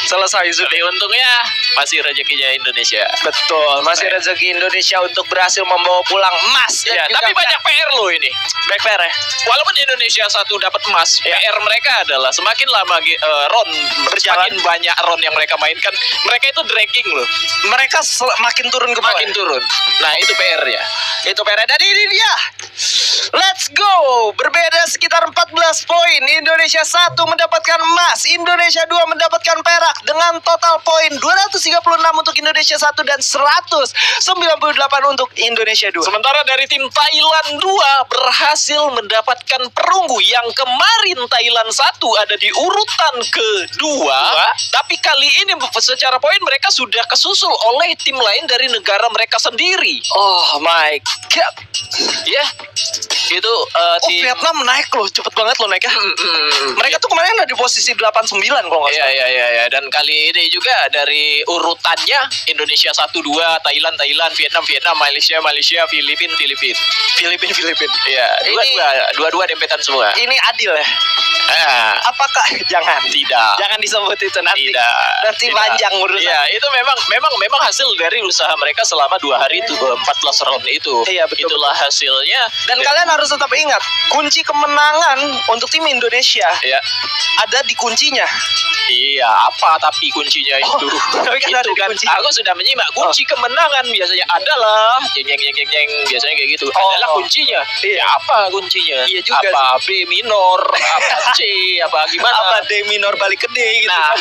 Selesai sudah. Tapi untungnya masih rezekinya Indonesia. Betul, masih rezeki Indonesia untuk berhasil membawa pulang emas. Ya, tapi banyak PR loh ini. Baik PR ya. Walaupun Indonesia 1 dapat emas, PR mereka adalah semakin lama round berjalan, semakin banyak round yang mereka mainkan, mereka itu dragging loh. Mereka makin turun ke bawah. Makin turun. Nah, itu PR-nya. Dan ini dia. Let's go. Berbeda sekitar 14 poin. Indonesia 1 mendapatkan emas, Indonesia 2 mendapatkan perak dengan total poin 236 untuk Indonesia 1 dan 198 untuk Indonesia 2. Sementara dari tim Thailand 2 berhasil mendapatkan perunggu yang kemarin Thailand 1 ada di urutan kedua, tapi kali ini secara poin mereka sudah kesusul oleh tim lain dari negara mereka sendiri. Oh my god. Ya. Itu tim Vietnam naik loh, cepet banget loh naiknya. Mereka tuh kemarin ada di posisi 89 kalau nggak salah. Iya. Dan kali ini juga dari urutannya Indonesia 1, 2, Thailand, Vietnam, Malaysia, Filipina. Iya, dua dempetan semua. Ini adil ya? Apakah jangan disebut itu nanti. Nanti panjang urusan. Iya, itu memang hasil dari usaha mereka selama 2 hari itu 14 round itu. Iya, betul. Itulah hasilnya. Dan kalian harus tetap ingat, kunci kemenangan untuk tim Indonesia Ya. ada di kuncinya. Iya, apa tapi kuncinya itu? Tapi kan ada Itu di kan kunci. aku sudah menyimak kunci kemenangan biasanya adalah jeng jeng jeng jeng jeng, biasanya kayak gitu. Adalah kuncinya. Iya. Ya, apa kuncinya? Iya juga apa B minor, apa C, apa gimana? Apa D minor balik ke D gitu. Nah,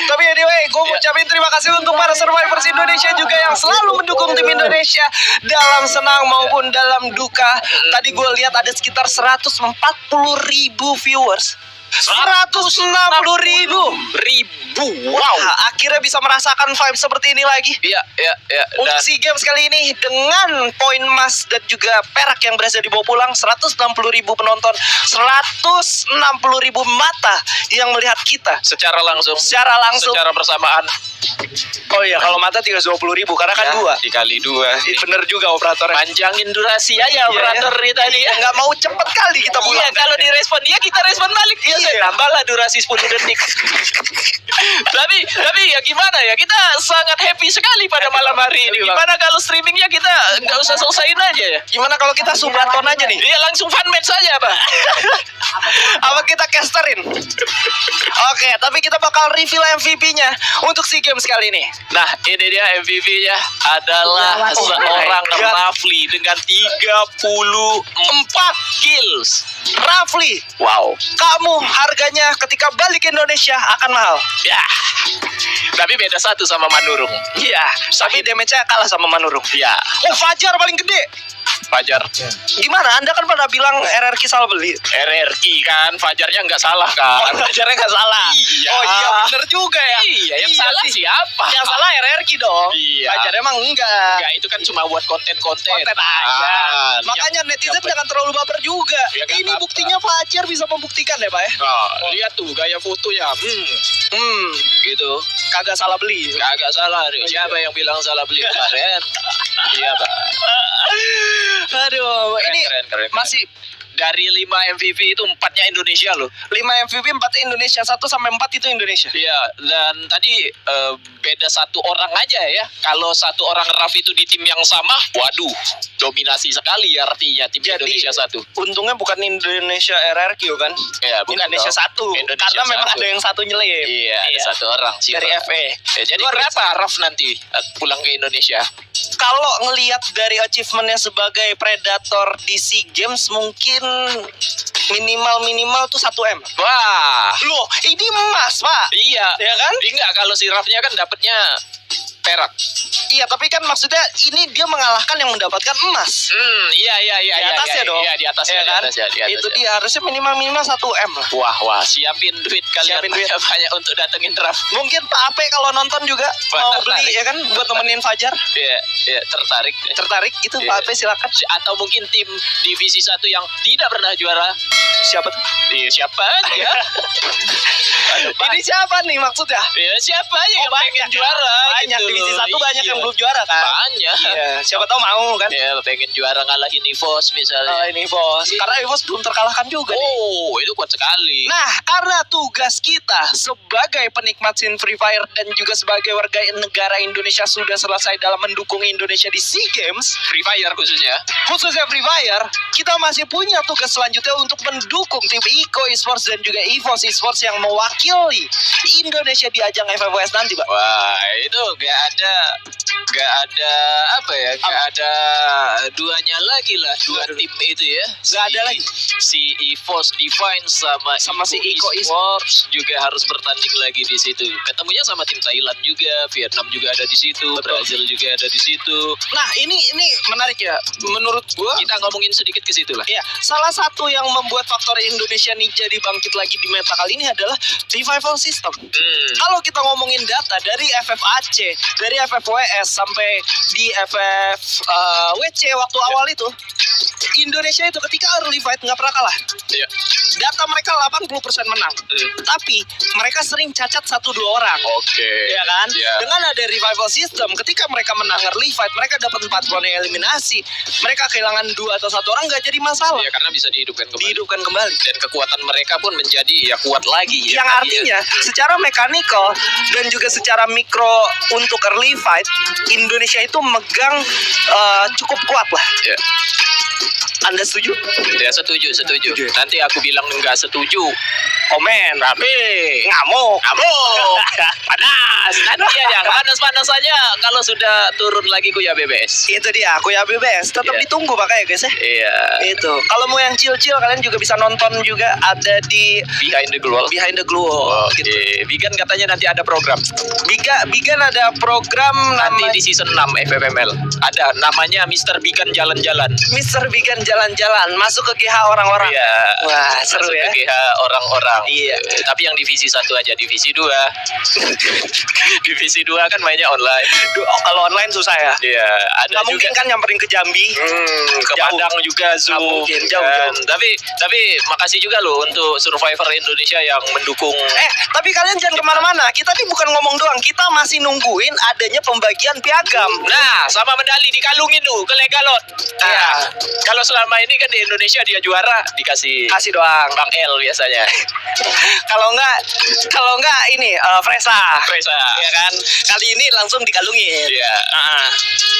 Tapi anyway, gue mau ucapin terima kasih untuk para survivors Indonesia juga yang selalu mendukung tim Indonesia dalam senang maupun dalam duka. Tadi gue lihat ada sekitar 140.000 viewers. 160.000. Wow. Akhirnya bisa merasakan vibe seperti ini lagi. Iya, iya, iya. Untuk Dan SEA Games kali ini dengan poin emas dan juga perak yang berhasil dibawa pulang, 160.000 penonton, 160.000 mata yang melihat kita secara langsung secara bersamaan. Oh iya, kalau mata 320.000 karena kan dua. Dikali 2. Bener juga operatornya. Panjangin durasi aja operator tadi ya. Nggak mau cepet kali kita pulang. Iya, kalau direspon dia kita respon balik. Iya, tambahlah durasi 10 detik. tapi ya gimana ya, kita sangat happy sekali pada malam hari ini. Gimana kalau streamingnya kita nggak usah selesaiin aja ya? Gimana kalau kita subraton aja nih? Iya, langsung fun match saja Pak. Apa kita casterin? Oke, tapi kita bakal reveal MVP-nya untuk SEA Games kali ini. Nah, ini dia MVP-nya adalah seorang Rafli dengan 34 kills. Rafli, Wow. kamu harganya ketika balik ke Indonesia akan mahal. Ya. Tapi beda satu sama Manurung. Iya, tapi damage-nya kalah sama Manurung. Ya, Oh, Fajar paling gede. Fajar. Gimana? Anda kan pernah bilang RRQ salah beli. RRQ kan, Fajarnya nggak salah kan? Fajarnya nggak salah. Iya. Oh iya, bener juga ya. Iya, yang salah sih. siapa? Yang salah RRQ dong. Iya. Fajar emang enggak. Enggak, itu kan cuma buat konten-konten. Konten aja. Ah, Makanya netizen jangan terlalu baper juga. Ya, nggak Ini apa-apa. buktinya Fajar bisa membuktikan ya, Pak ya. Nah, lihat tuh gaya fotonya. Gitu. Kagak salah beli. Kagak salah. Siapa yang bilang salah beli kemarin? Iya, Pak. Aduh, ini Keren. masih Dari 5 MVP itu 4-nya Indonesia loh. 5 MVP, 4 Indonesia, 1 sampai 4 itu Indonesia. Iya, dan tadi beda satu orang aja ya. Kalau satu orang Raf itu di tim yang sama, waduh, dominasi sekali artinya tim Jadi, Indonesia 1. Untungnya bukan Indonesia RRQ kan? Ya, bukan Indonesia dong. 1. Indonesia Karena memang 1. ada yang satu nyelip. Iya, ada satu orang sih. Dari FE. Ya, jadi Luar berapa biasa. Raf nanti pulang ke Indonesia? Kalau ngelihat dari achievementnya sebagai predator di SEA Games, mungkin minimal tuh 1M. Wah, Loh, ini emas, Pak. iya. Ya kan? Enggak, kalau si Rafnya kan dapatnya perak. Iya, tapi kan maksudnya ini dia mengalahkan yang mendapatkan emas. Iya. Di atasnya dong. Iya, di atasnya, Ya kan? di atasnya. Itu dia harusnya minimal 1M lah. Wah, siapin duit kalian Siapin duit. banyak untuk datengin Raf. Mungkin Pak Ape kalau nonton juga mau tertarik. beli ya kan buat nemenin Fajar. Iya, tertarik. Tertarik gitu Iya. Pak Ape silakan. Atau mungkin tim divisi 1 yang tidak pernah juara. Siapa tuh? Iya, siapa ya? Ini siapa nih maksudnya? Ya, siapa aja yang pengen juara? Banyak gitu divisi loh. 1 banyak Iya. yang belum juara kan. Banyak. Iya, siapa tahu mau kan. Ya, pengen juara ngalahin Evos misalnya. Ini bos, Iya. karena Evos belum terkalahkan juga nih. Oh, itu kuat sekali. Nah, karena tugas kita sebagai penikmat scene Free Fire dan juga sebagai warga negara Indonesia sudah selesai dalam mendukung Indonesia di SEA Games, Free Fire khususnya. khususnya Free Fire, kita masih punya tugas selanjutnya untuk mendukung tim Iko Esports dan juga EVOS Esports yang mewakili Indonesia di ajang FFWS nanti, Pak. Wah, itu gak ada apa ya? Gak ada duanya lagi lah, dua tim itu ya. Gak ada lagi. Si EVOS Divine sama si Iko Iko Esports juga harus bertanding lagi di situ. Ketemunya sama tim Thailand juga, Vietnam juga ada di situ, Brazil juga ada di situ. Nah, ini menarik ya. Menurut gua, Kita ngomongin sedikit ke situ lah. ya, salah satu yang membuat faktor Indonesia nih jadi bangkit lagi di meta kali ini adalah revival system. Kalau kita ngomongin data dari FFAC, dari FFWS sampai di FFWC waktu awal itu, Indonesia itu ketika early fight nggak pernah kalah. Iya. Data mereka 80% menang. Tapi mereka sering cacat 1-2 orang. Oke. Ya kan? Iya. Dengan ada revival system, ketika mereka menang early fight, mereka dapat 4 round eliminasi. Mereka kehilangan 2 atau 1 orang nggak jadi masalah. Iya, karena bisa dihidupkan kembali. Dihidupkan kembali. Dan kekuatan mereka pun menjadi ya kuat lagi. Yang artinya secara mekanikal dan juga secara mikro untuk early fight, Indonesia itu megang cukup kuat lah. Ya. Anda setuju? Ya setuju. Nanti aku bilang nggak setuju. Komen. Tapi Ngamuk. panas. Nanti aja panas aja kalau sudah turun lagi Kuya BBS. Itu dia, aku ya BBS. Tetap Iya. ditunggu makanya guys ya. Iya. Itu. Kalau mau yang chill-chill kalian juga bisa nonton juga ada di Behind the Glow. Behind the Glow. Oke. Gitu. Bigan katanya nanti ada program. Bigan ada program Nanti namanya di season 6 FFML. Ada namanya Mr. Bigan Jalan-Jalan. Mr. Bigan jalan-jalan masuk ke GH orang-orang. Iya. Wah, seru Masuk ya. ke GH orang-orang. Iya. Tapi yang divisi 1 aja, divisi 2. Divisi 2 kan mainnya online. Oh, kalau online susah ya. Iya, ada Nggak juga. mungkin kan nyamperin ke Jambi. Ke Jauh. Padang juga Zoom. mungkin, jauh. kan. Tapi makasih juga loh untuk Survivor Indonesia yang mendukung. Tapi kalian jangan kemana-mana. Kita nih bukan ngomong doang. Kita masih nungguin adanya pembagian piagam. Nah, sama medali dikalungin tuh ke Legalot. Nah, Iya. kalau selama ini kan di Indonesia dia juara dikasih Kasih doang. Bang L biasanya. Kalau enggak ini Fresa. Fresa. Ya kan? Kali ini langsung dikalungin. Iya.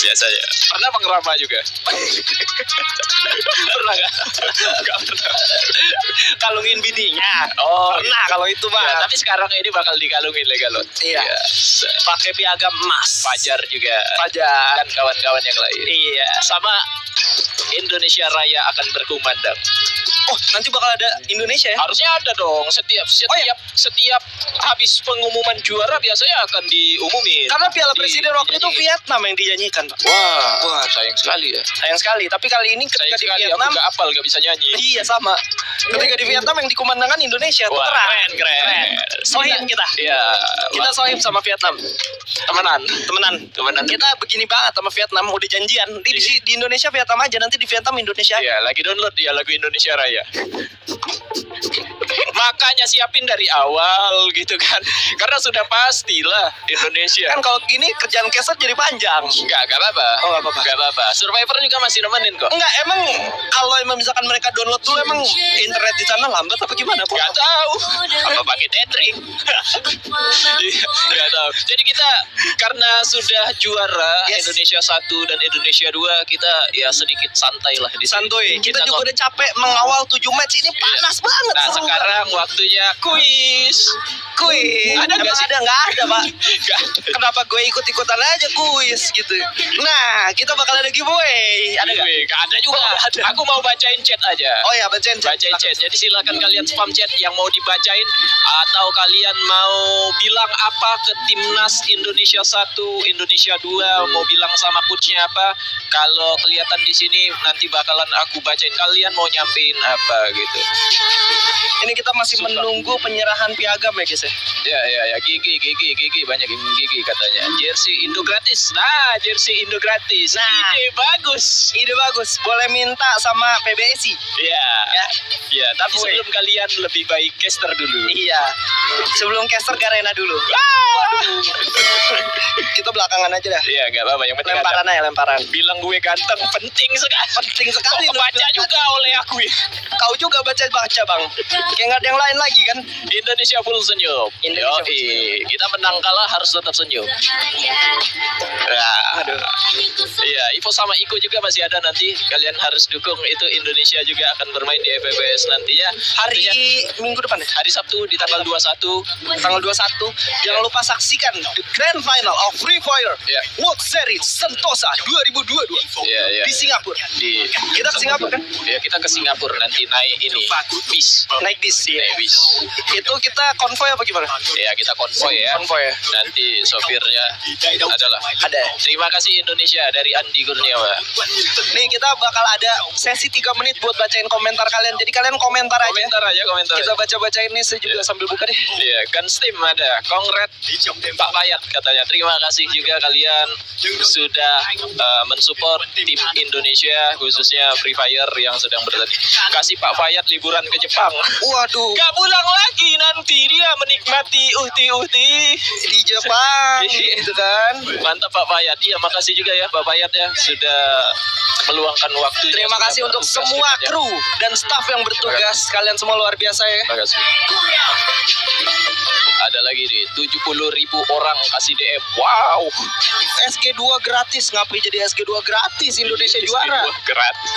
Biasanya. Pernah Bang Rama juga. Pernah nggak? Nggak pernah. Kalungin bininya. Oh, Pernah kalau itu mah. ya, tapi sekarang ini bakal dikalungin Legalot. Iya. Pakai piagam emas. Fajar juga. Fajar. Dan kawan-kawan yang lain. Iya. Sama Indonesia Raya akan berkumandang. Oh, nanti bakal ada Indonesia ya? Harusnya ada dong. Setiap habis pengumuman juara biasanya akan diumumin. Karena Piala Di- Presiden waktu itu dinyanyiin. Vietnam yang dinyanyikan, Pak. Wah, sayang sekali ya. Sayang sekali. Tapi kali ini Sayang ketika di sekali Vietnam, aku gak apal, gak bisa nyanyi. iya sama. Ketika di Vietnam yang dikumandangkan Indonesia, Wah, tukeran. keren. Sohib kita. Iya. Kita sohib sama Vietnam. Temenan. Kita begini banget sama Vietnam, udah janjian. Di Indonesia Vietnam aja, nanti di Vietnam Indonesia. Iya, lagi download dia lagu Indonesia Raya. Makanya siapin dari awal gitu kan. Karena sudah pastilah Indonesia. Kan kalau gini kerjaan keset jadi panjang. Enggak apa-apa. Oh, nggak apa-apa. Nggak apa-apa. Survivor juga masih nemenin kok. Enggak, emang kalau misalkan mereka download dulu emang internet di sana lambat apa gimana, Pak? Nggak tahu. Apa pakai tethering? Iya, nggak tahu. Jadi kita karena sudah juara Yes. Indonesia 1 dan Indonesia 2, kita ya sedikit santai lah di sini. Santuy. Kita juga kok- udah capek mengawal 7 match ini panas banget. Nah, seru sekarang waktunya kuis. kuis. Ada nggak sih? Nggak ada, Pak. Nggak. Kenapa gue ikut-ikutan aja kuis gitu. Nah, kita bakal ada giveaway. Ada nggak? Nggak ada juga. Aku mau bacain chat aja. Oh ya, bacain chat. Bacain chat. Jadi silakan kalian spam chat yang mau dibacain atau kalian mau bilang apa ke timnas Indonesia 1, Indonesia 2, mau bilang sama coachnya apa. Kalau kelihatan di sini nanti bakalan aku bacain. Kalian mau nyampein apa gitu. Ini kita masih Sumpah. menunggu penyerahan piagam ya, guys ya. Ya, Gigi banyak yang Gigi katanya. Jersey Indo gratis. Nah, jersey Indo gratis. Nah. Ide bagus. Ide bagus. Boleh minta sama PBSI. Iya. Ya. Iya, tapi Woi. sebelum kalian lebih baik caster dulu. Iya. Sebelum caster Garena dulu. Kita belakangan aja dah. Iya, enggak apa-apa. Yang penting Lemparan ada. aja, lemparan. Bilang gue ganteng penting sekali. Penting sekali. lu. Baca juga oleh aku ya. Kau juga baca, Bang. Kayak nggak ada yang lain lagi kan? Indonesia full senyum. Indonesia full Yoi. Kita menang kalah harus tetap senyum. Nah, iya, Ivo sama Iko juga masih ada nanti. Kalian harus dukung itu. Indonesia juga akan bermain di FPBS nantinya. Hari Tentunya Minggu depan ya? hari Sabtu di tanggal 21. Tanggal 21. Jangan lupa saksikan the grand final of Free Fire Iya. World Series Sentosa 2022 Iya. di Singapura. Kita ke Singapura kan? Ya, kita ke Singapura nanti naik ini bis. Naik bis ya. Naik bis. Itu kita konvoy apa gimana? Ya, kita konvoy ya. Konvoy ya. Nanti sopirnya adalah. Ada. Terima kasih Indonesia dari Andi Kurniawan. Nih kita bakal ada sesi 3 menit buat bacain komentar kalian. Jadi kalian komentar aja. Komentar Kita aja. baca-bacain nih juga sambil buka deh. Iya, Gunstim ada. Kongret Pak Payat katanya. Terima kasih kasih juga kalian sudah mensupport tim Indonesia, khususnya Free Fire yang sedang bertanding. Kasih Pak Fayat liburan ke Jepang. Waduh, Gak pulang lagi nanti dia menikmati uhti-uhti di Jepang gitu kan. Mantap Pak Fayat. Iya, makasih juga ya Pak Fayat ya sudah meluangkan waktu. Terima kasih untuk semua kru dan staff yang bertugas. Kalian semua luar biasa ya. Terima kasih. Ada lagi nih 70.000 orang kasih DM. Wow. SG2 gratis. Ngapain jadi SG2 gratis? Indonesia juara. Gratis.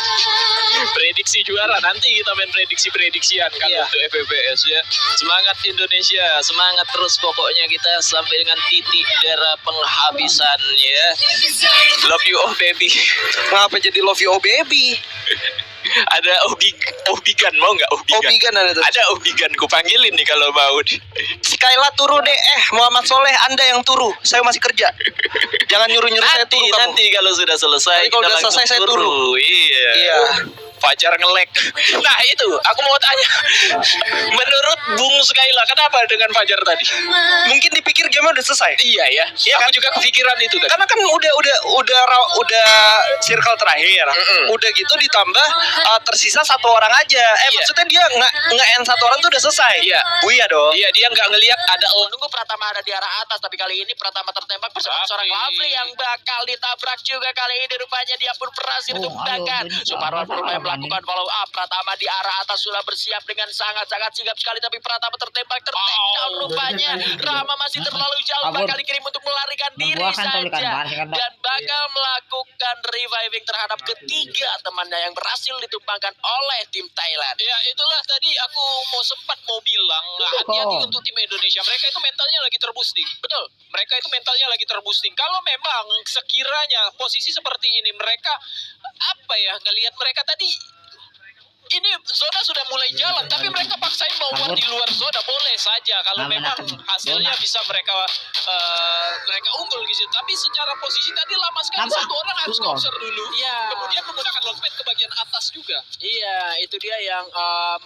Prediksi juara. Nanti kita main prediksian kan Iya. untuk FPPS ya. Semangat Indonesia, semangat terus pokoknya kita sampai dengan titik darah penghabisan ya. Love you oh baby. Ngapa jadi love you oh baby? Ada Obigan, mau nggak Obigan? Obigan ada tuh. Ada Obigan, ku panggilin nih kalau mau. Skyla turu deh. Muhammad Soleh, Anda yang turu. Saya masih kerja. Jangan nyuruh-nyuruh saya turu kamu. Nanti kalau sudah selesai. Tapi kalau kita udah langsung selesai, saya turu. Iya. Fajar ngelek. Nah itu, aku mau tanya. Menurut Bung Skyla, kenapa dengan Fajar tadi? Mungkin dipikir game udah selesai. Iya ya. Iya Aku kan? juga kepikiran itu tadi. Karena kan udah circle terakhir. Udah gitu ditambah tersisa satu orang aja. Iya. Maksudnya dia nge-end satu orang tuh udah selesai. Iya. Buya dong. Iya, dia nggak ngelihat ada Menunggu Pratama ada di arah atas, tapi kali ini Pratama tertembak bersama seorang Rafli yang bakal ditabrak juga kali ini. Rupanya dia pun berhasil ditembakkan. Sumarwan berupaya melakukan follow up. Pratama di arah atas sudah bersiap dengan sangat-sangat sigap sekali, tapi Pratama tertembak, tertakedown rupanya. Rama masih terlalu jauh, bakal dikirim untuk melarikan diri saja dan bakal melakukan reviving terhadap ketiga temannya yang berhasil ditumbangkan oleh tim Thailand. Ya itulah tadi aku mau bilang hati-hati untuk tim Indonesia. Mereka itu mentalnya lagi terboosting. Betul. Mereka itu mentalnya lagi terboosting. Kalau memang sekiranya posisi seperti ini mereka ngelihat mereka tadi ini zona sudah mulai jalan, tapi mereka paksain mau buat di luar zona, boleh saja kalau memang hasilnya bisa mereka unggul gitu. Tapi secara posisi tadi lama sekali, satu orang harus counter dulu. Iya. Kemudian menggunakan launchpad ke bagian atas juga. Iya, itu dia yang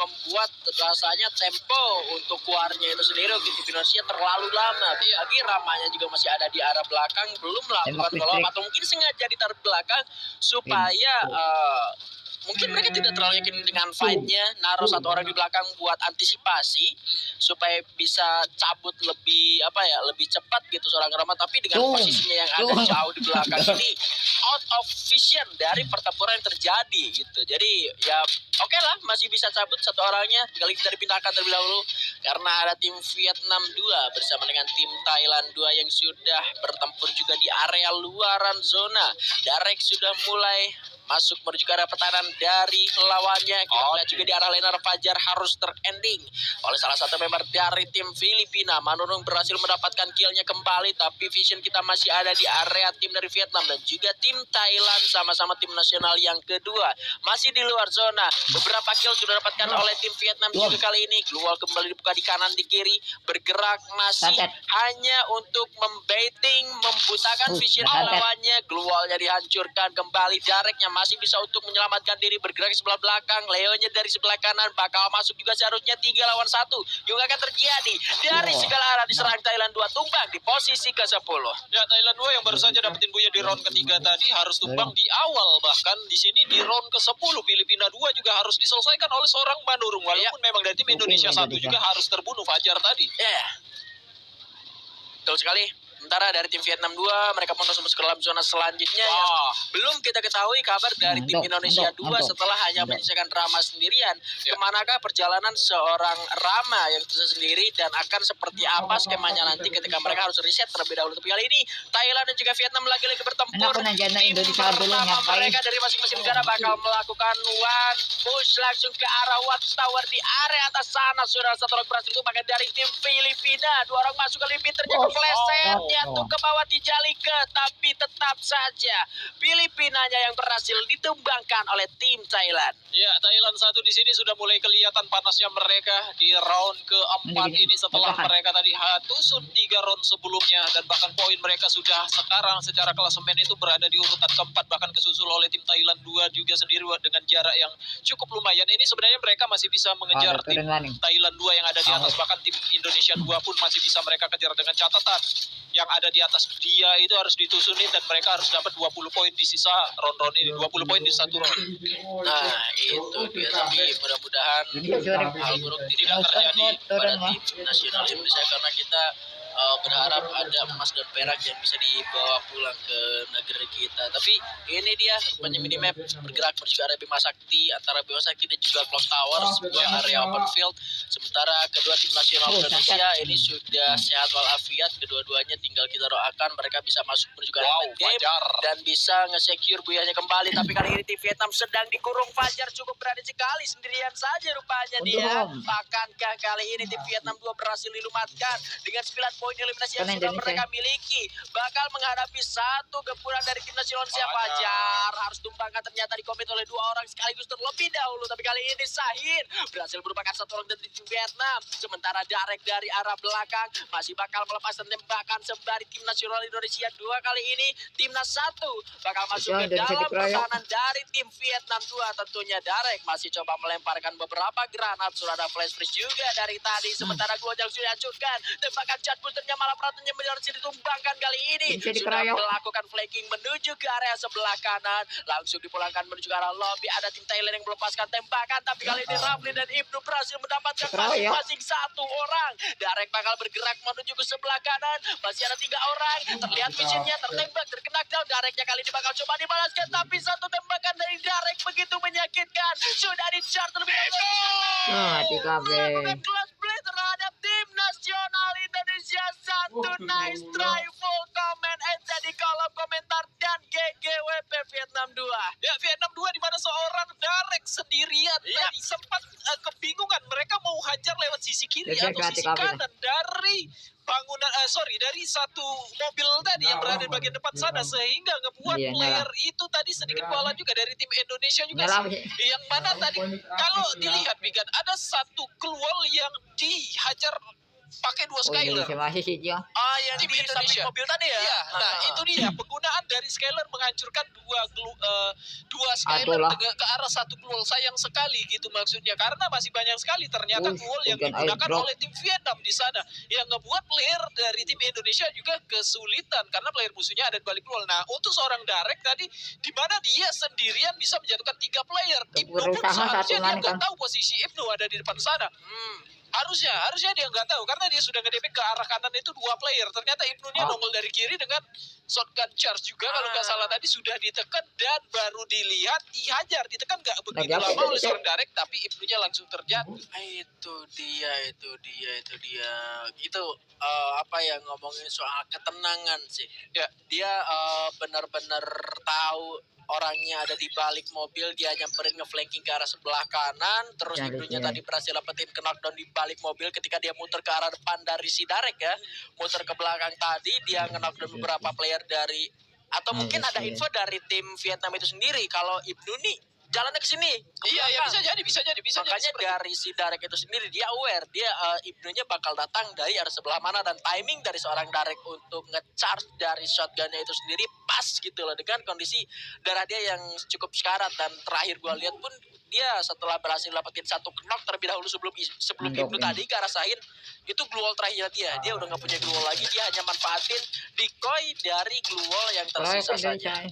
membuat rasanya tempo untuk keluarnya itu sendiri untuk tim Indonesia terlalu lama. Lagi Ramanya juga masih ada di arah belakang, belum melakukan follow up, atau mungkin sengaja ditaruh belakang supaya mungkin mereka tidak terlalu yakin dengan fight-nya, naruh satu orang di belakang buat antisipasi supaya bisa cabut lebih lebih cepat gitu seorang Rama, tapi dengan posisinya yang ada jauh di belakang ini out of vision dari pertempuran yang terjadi gitu. Jadi ya oke lah, masih bisa cabut satu orangnya, tinggal kita dipindahkan terlebih dahulu karena ada tim Vietnam 2 bersama dengan tim Thailand 2 yang sudah bertempur juga di area luaran zona. Darek sudah mulai masuk menuju ke arah pertahanan dari lawannya. Kita lihat juga di arah laner Fajar harus terending oleh salah satu member dari tim Filipina. Manurung berhasil mendapatkan killnya kembali, tapi vision kita masih ada di area tim dari Vietnam dan juga tim Thailand, sama-sama tim nasional yang kedua masih di luar zona. Beberapa kill sudah dapatkan oleh tim Vietnam juga kali ini. Glual kembali dibuka di kanan, di kiri, bergerak masih hanya untuk membaiting, membutakan vision lawannya. Glualnya dihancurkan kembali, Dareknya masih bisa untuk menyelamatkan diri, bergerak di sebelah belakang. Leonya dari sebelah kanan bakal masuk juga, seharusnya 3 lawan 1 juga akan terjadi. Dari segala arah diserang Thailand 2, tumbang di posisi ke-10. Ya, Thailand 2 yang baru saja dapetin Buya di round ketiga tadi harus tumbang di awal, bahkan di sini di round ke-10 Filipina 2 juga harus diselesaikan oleh seorang Manurung, walaupun memang dari tim Indonesia 1 juga harus terbunuh Fajar tadi. Ya, betul sekali. Sementara dari tim Vietnam 2 mereka pun masuk ke dalam zona selanjutnya yang belum kita ketahui kabar dari tim Indonesia 2 setelah hanya menyisakan Rama sendirian. Kemanakah perjalanan seorang Rama yang sendiri dan akan seperti apa skemanya nanti ketika mereka harus riset terlebih dahulu. Tapi kali ini Thailand dan juga Vietnam lagi-lagi bertempur. Tim pertama mereka dari masing-masing negara bakal melakukan one push langsung ke arah Watchtower di area atas sana. Sudah satu orang berhasil itu bahkan dari tim Filipina. 2 orang masuk ke limiternya kepleset. Jatuh ke bawah di Jalike, tapi tetap saja Filipinanya yang berhasil ditumbangkan oleh tim Thailand. Ya, Thailand 1 di sini sudah mulai kelihatan panasnya mereka di round ke-4 ini setelah mereka tadi tusun 3 round sebelumnya, dan bahkan poin mereka sudah sekarang secara klasemen itu berada di urutan ke-4, bahkan kesusul oleh tim Thailand 2 juga sendiri dengan jarak yang cukup lumayan. Ini sebenarnya mereka masih bisa mengejar tim Thailand 2 yang ada di atas, bahkan tim Indonesia 2 pun masih bisa mereka kejar dengan catatan yang ada di atas dia itu harus ditusunin dan mereka harus dapat 20 poin di sisa round-round ini, 20 poin di satu round. Nah, itu dia. Tapi mudah-mudahan hal buruk tidak terjadi pada tim nasional Indonesia karena kita berharap ada emas dan perak yang bisa dibawa pulang ke negeri kita. Tapi ini dia rupanya minimap bergerak menuju area Bima Sakti antara Bima Sakti dan juga Clock Tower, sebuah area open field. Sementara kedua tim nasional Indonesia ini sudah sehat walafiat, kedua-duanya tinggal kita doakan mereka bisa masuk menuju ke area game dan bisa nge-secure buyahnya kembali. Tapi kali ini tim Vietnam sedang dikurung. Fajar cukup berani sekali, sendirian saja rupanya dia. Akankah kali ini tim Vietnam 2 berhasil dilumatkan dengan 9 poin eliminasi yang sudah mereka miliki? Bakal menghadapi satu gempuran dari tim nasional Indonesia. Fajar harus tumbangkan, ternyata dikomit oleh 2 orang sekaligus terlebih dahulu. Tapi kali ini Sahin berhasil merupakan 1 orang dari tim Vietnam. Sementara Darek dari arah belakang masih bakal melepaskan tembakan sembari tim nasional Indonesia 2 kali ini. Timnas 1 bakal masuk ke dalam pertahanan dari tim Vietnam 2. Tentunya Darek masih coba melemparkan beberapa granat. Sudah ada flash freeze juga dari tadi. Sementara gua yang sudah dihancurkan. Tembakan cat boosternya malah peraturannya berhasil ditumbangkan kali ini. Sudah melakukan flanking menuju ke area sebelah kanan. Langsung dipulangkan menuju ke arah lobby. Ada tim Thailand yang melepaskan tembakan. Tapi kali ini Rafli dan Ibnu berhasil mendapatkan masing-masing 1 orang. Darek bakal bergerak menuju ke sebelah kanan. Masih ada 3 orang. Terlihat visionnya tertembak, terkena down. Dareknya kali ini bakal coba dibalaskan. Tapi 1 tembakan dari Darek begitu menyakitkan. Sudah di-chart terlebih dahulu. Kelas play terhadap tim nasional Indonesia 1. Nice try, full comment aja di kolom komentar dan GGWP Vietnam 2. Ya, Vietnam 2 di mana seorang Darek sendirian tadi sempat kebingungan mereka mau hajar lewat sisi kiri atau sisi kanan dari bangunan dari satu mobil tadi yang berada di bagian depan sana, sehingga ngebuat player itu tadi sedikit kualat juga dari tim Indonesia juga yang mana tadi kalau dilihat Bigan ada 1 keluar yang dihajar pakai 2 Skyler. Yang tim di Indonesia mobil tadi ya. Nah, itu dia penggunaan dari Skyler menghancurkan 2 Skyler ke arah 1 glual. Sayang sekali gitu maksudnya karena masih banyak sekali ternyata glual yang digunakan oleh tim Vietnam di sana yang ngebuat player dari tim Indonesia juga kesulitan karena player musuhnya ada di balik glual. Nah, untuk seorang Darek tadi di mana dia sendirian bisa menjatuhkan 3 player. Ibnu pun seharusnya dia nggak tahu posisi Ibnu ada di depan sana. Harusnya dia nggak tahu karena dia sudah ngedepek ke arah kanan itu 2 player. Ternyata Ibnu-nya nongol dari kiri dengan shotgun charge juga kalau nggak salah tadi sudah ditekan dan baru dilihat dihajar. Ditekan nggak begitu lama oleh seorang Darek tapi Ibnu-nya langsung terjatuh. Itu dia. Itu apa ya, ngomongin soal ketenangan sih. Ya, dia benar-benar tahu orangnya ada di balik mobil, dia nyamperin ngeflanking ke arah sebelah kanan, terus Ibnunya tadi berhasil dapetin knockdown di balik mobil ketika dia muter ke arah depan dari si Darek ya, muter ke belakang tadi dia knockdown beberapa player dari atau mungkin ada info dari tim Vietnam itu sendiri kalau Ibnu nih jalannya ke sini. Iya, bisa jadi. Makanya dari si Darek itu sendiri dia aware, dia Ibnunya bakal datang dari arah sebelah mana dan timing dari seorang Darek untuk nge-charge dari shotgunnya itu sendiri pas gitu loh dengan kondisi darah dia yang cukup sekarat. Dan terakhir gua lihat pun dia setelah berhasil dapetin 1 knock terlebih dahulu sebelum Ibnu tadi ke arah Sahin, itu glue wall terakhir dia udah nggak punya glue wall lagi, dia hanya manfaatin decoy dari glue wall yang tersisa saja.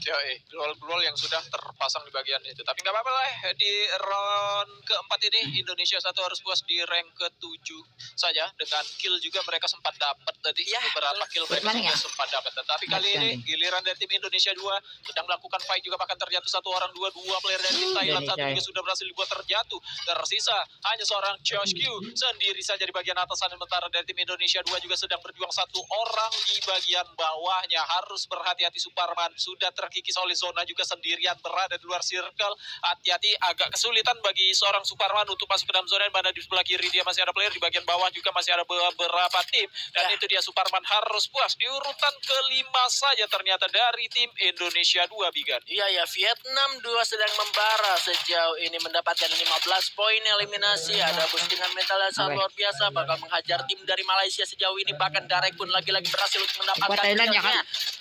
Glue wall yang sudah terpasang di bagian itu. Tapi nggak apa-apa lah, di round keempat ini Indonesia 1 harus puas di rank ke-7 saja. Dengan kill juga mereka sempat dapat tadi beberapa kill mereka juga sempat dapat. Tetapi kali ini giliran dari tim Indonesia 2 sedang melakukan fight juga, bahkan terjatuh 1 orang, 2 player dari tim Thailand 1 juga sudah berhasil dibuat terjatuh. Tersisa hanya seorang Josh Q sendiri saja di bagian atas. Sementara dari tim Indonesia 2 juga sedang berjuang 1 orang di bagian bawahnya. Harus berhati-hati, Suparman sudah terkikis oleh zona juga sendirian berada di luar circle. Hati-hati, agak kesulitan bagi seorang Suparman untuk masuk ke dalam zona, mana di sebelah kiri dia masih ada player, di bagian bawah juga masih ada beberapa tim. Dan itu dia Suparman harus puas di urutan ke-5 saja ternyata dari tim Indonesia 2, Bigan. Iya, Vietnam 2 sedang membara sejauh ini mendapatkan 15 poin eliminasi. Ada boostingan mental yang sangat luar biasa, bakal menghajar tim dari Malaysia sejauh ini. Bahkan Darek pun lagi-lagi berhasil untuk mendapatkan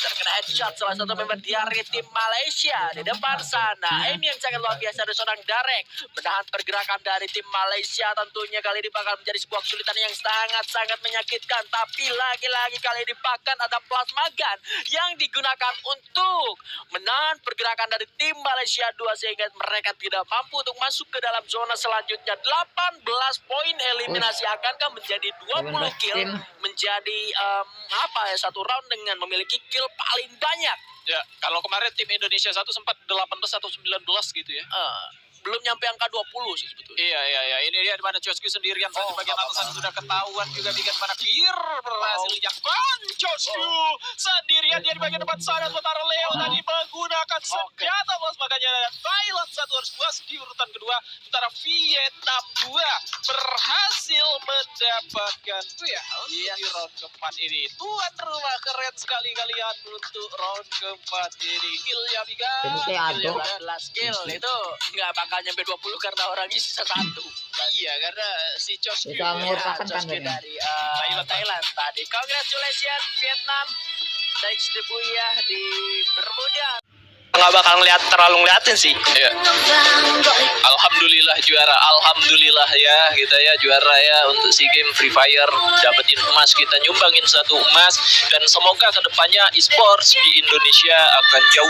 terkena headshot salah satu member dari tim Malaysia di depan sana. Ini yang sangat luar biasa dari seorang Darek menahan pergerakan dari tim Malaysia. Tentunya kali ini bakal menjadi sebuah kesulitan yang sangat-sangat menyakitkan. Tapi lagi-lagi kali ini bahkan ada plasma gun yang digunakan untuk menahan pergerakan dari tim Malaysia 2 sehingga mereka tidak mampu untuk masuk ke dalam zona selanjutnya. 18 poin eliminasi akankah menjadi 20 kill, menjadi satu round dengan memiliki kill paling banyak. Ya, kalau kemarin tim Indonesia 1 sempat 18 atau 19 gitu ya. Belum nyampe angka 20 sih sebetulnya. Iya. Ini dia di mana Chosky sendirian di bagian atasan sudah ketahuan juga di mana Kir berhasil dijangkauan. Chosky sendirian dia di bagian depan sana, sementara Leo tadi menggunakan senjata bos, makanya Thailand 1 harus puas di urutan kedua, sementara Vietnam 2 berhasil mendapatkan di round keempat ini. Tuan rumah keren sekali kalian untuk round keempat ini. Kill-nya Biga. 12 kill itu nggak bakal nyampe 20 karena orangnya sisa 1. Iya, karena si Chosky dari Thailand tadi. Congratulations Vietnam. Thanks to Buya di Bermuda. Nggak bakal ngeliatin sih. Iya. Alhamdulillah juara, alhamdulillah ya kita ya juara ya untuk SEA Games Free Fire, dapetin emas, kita nyumbangin 1 emas dan semoga kedepannya e-sports di Indonesia akan jauh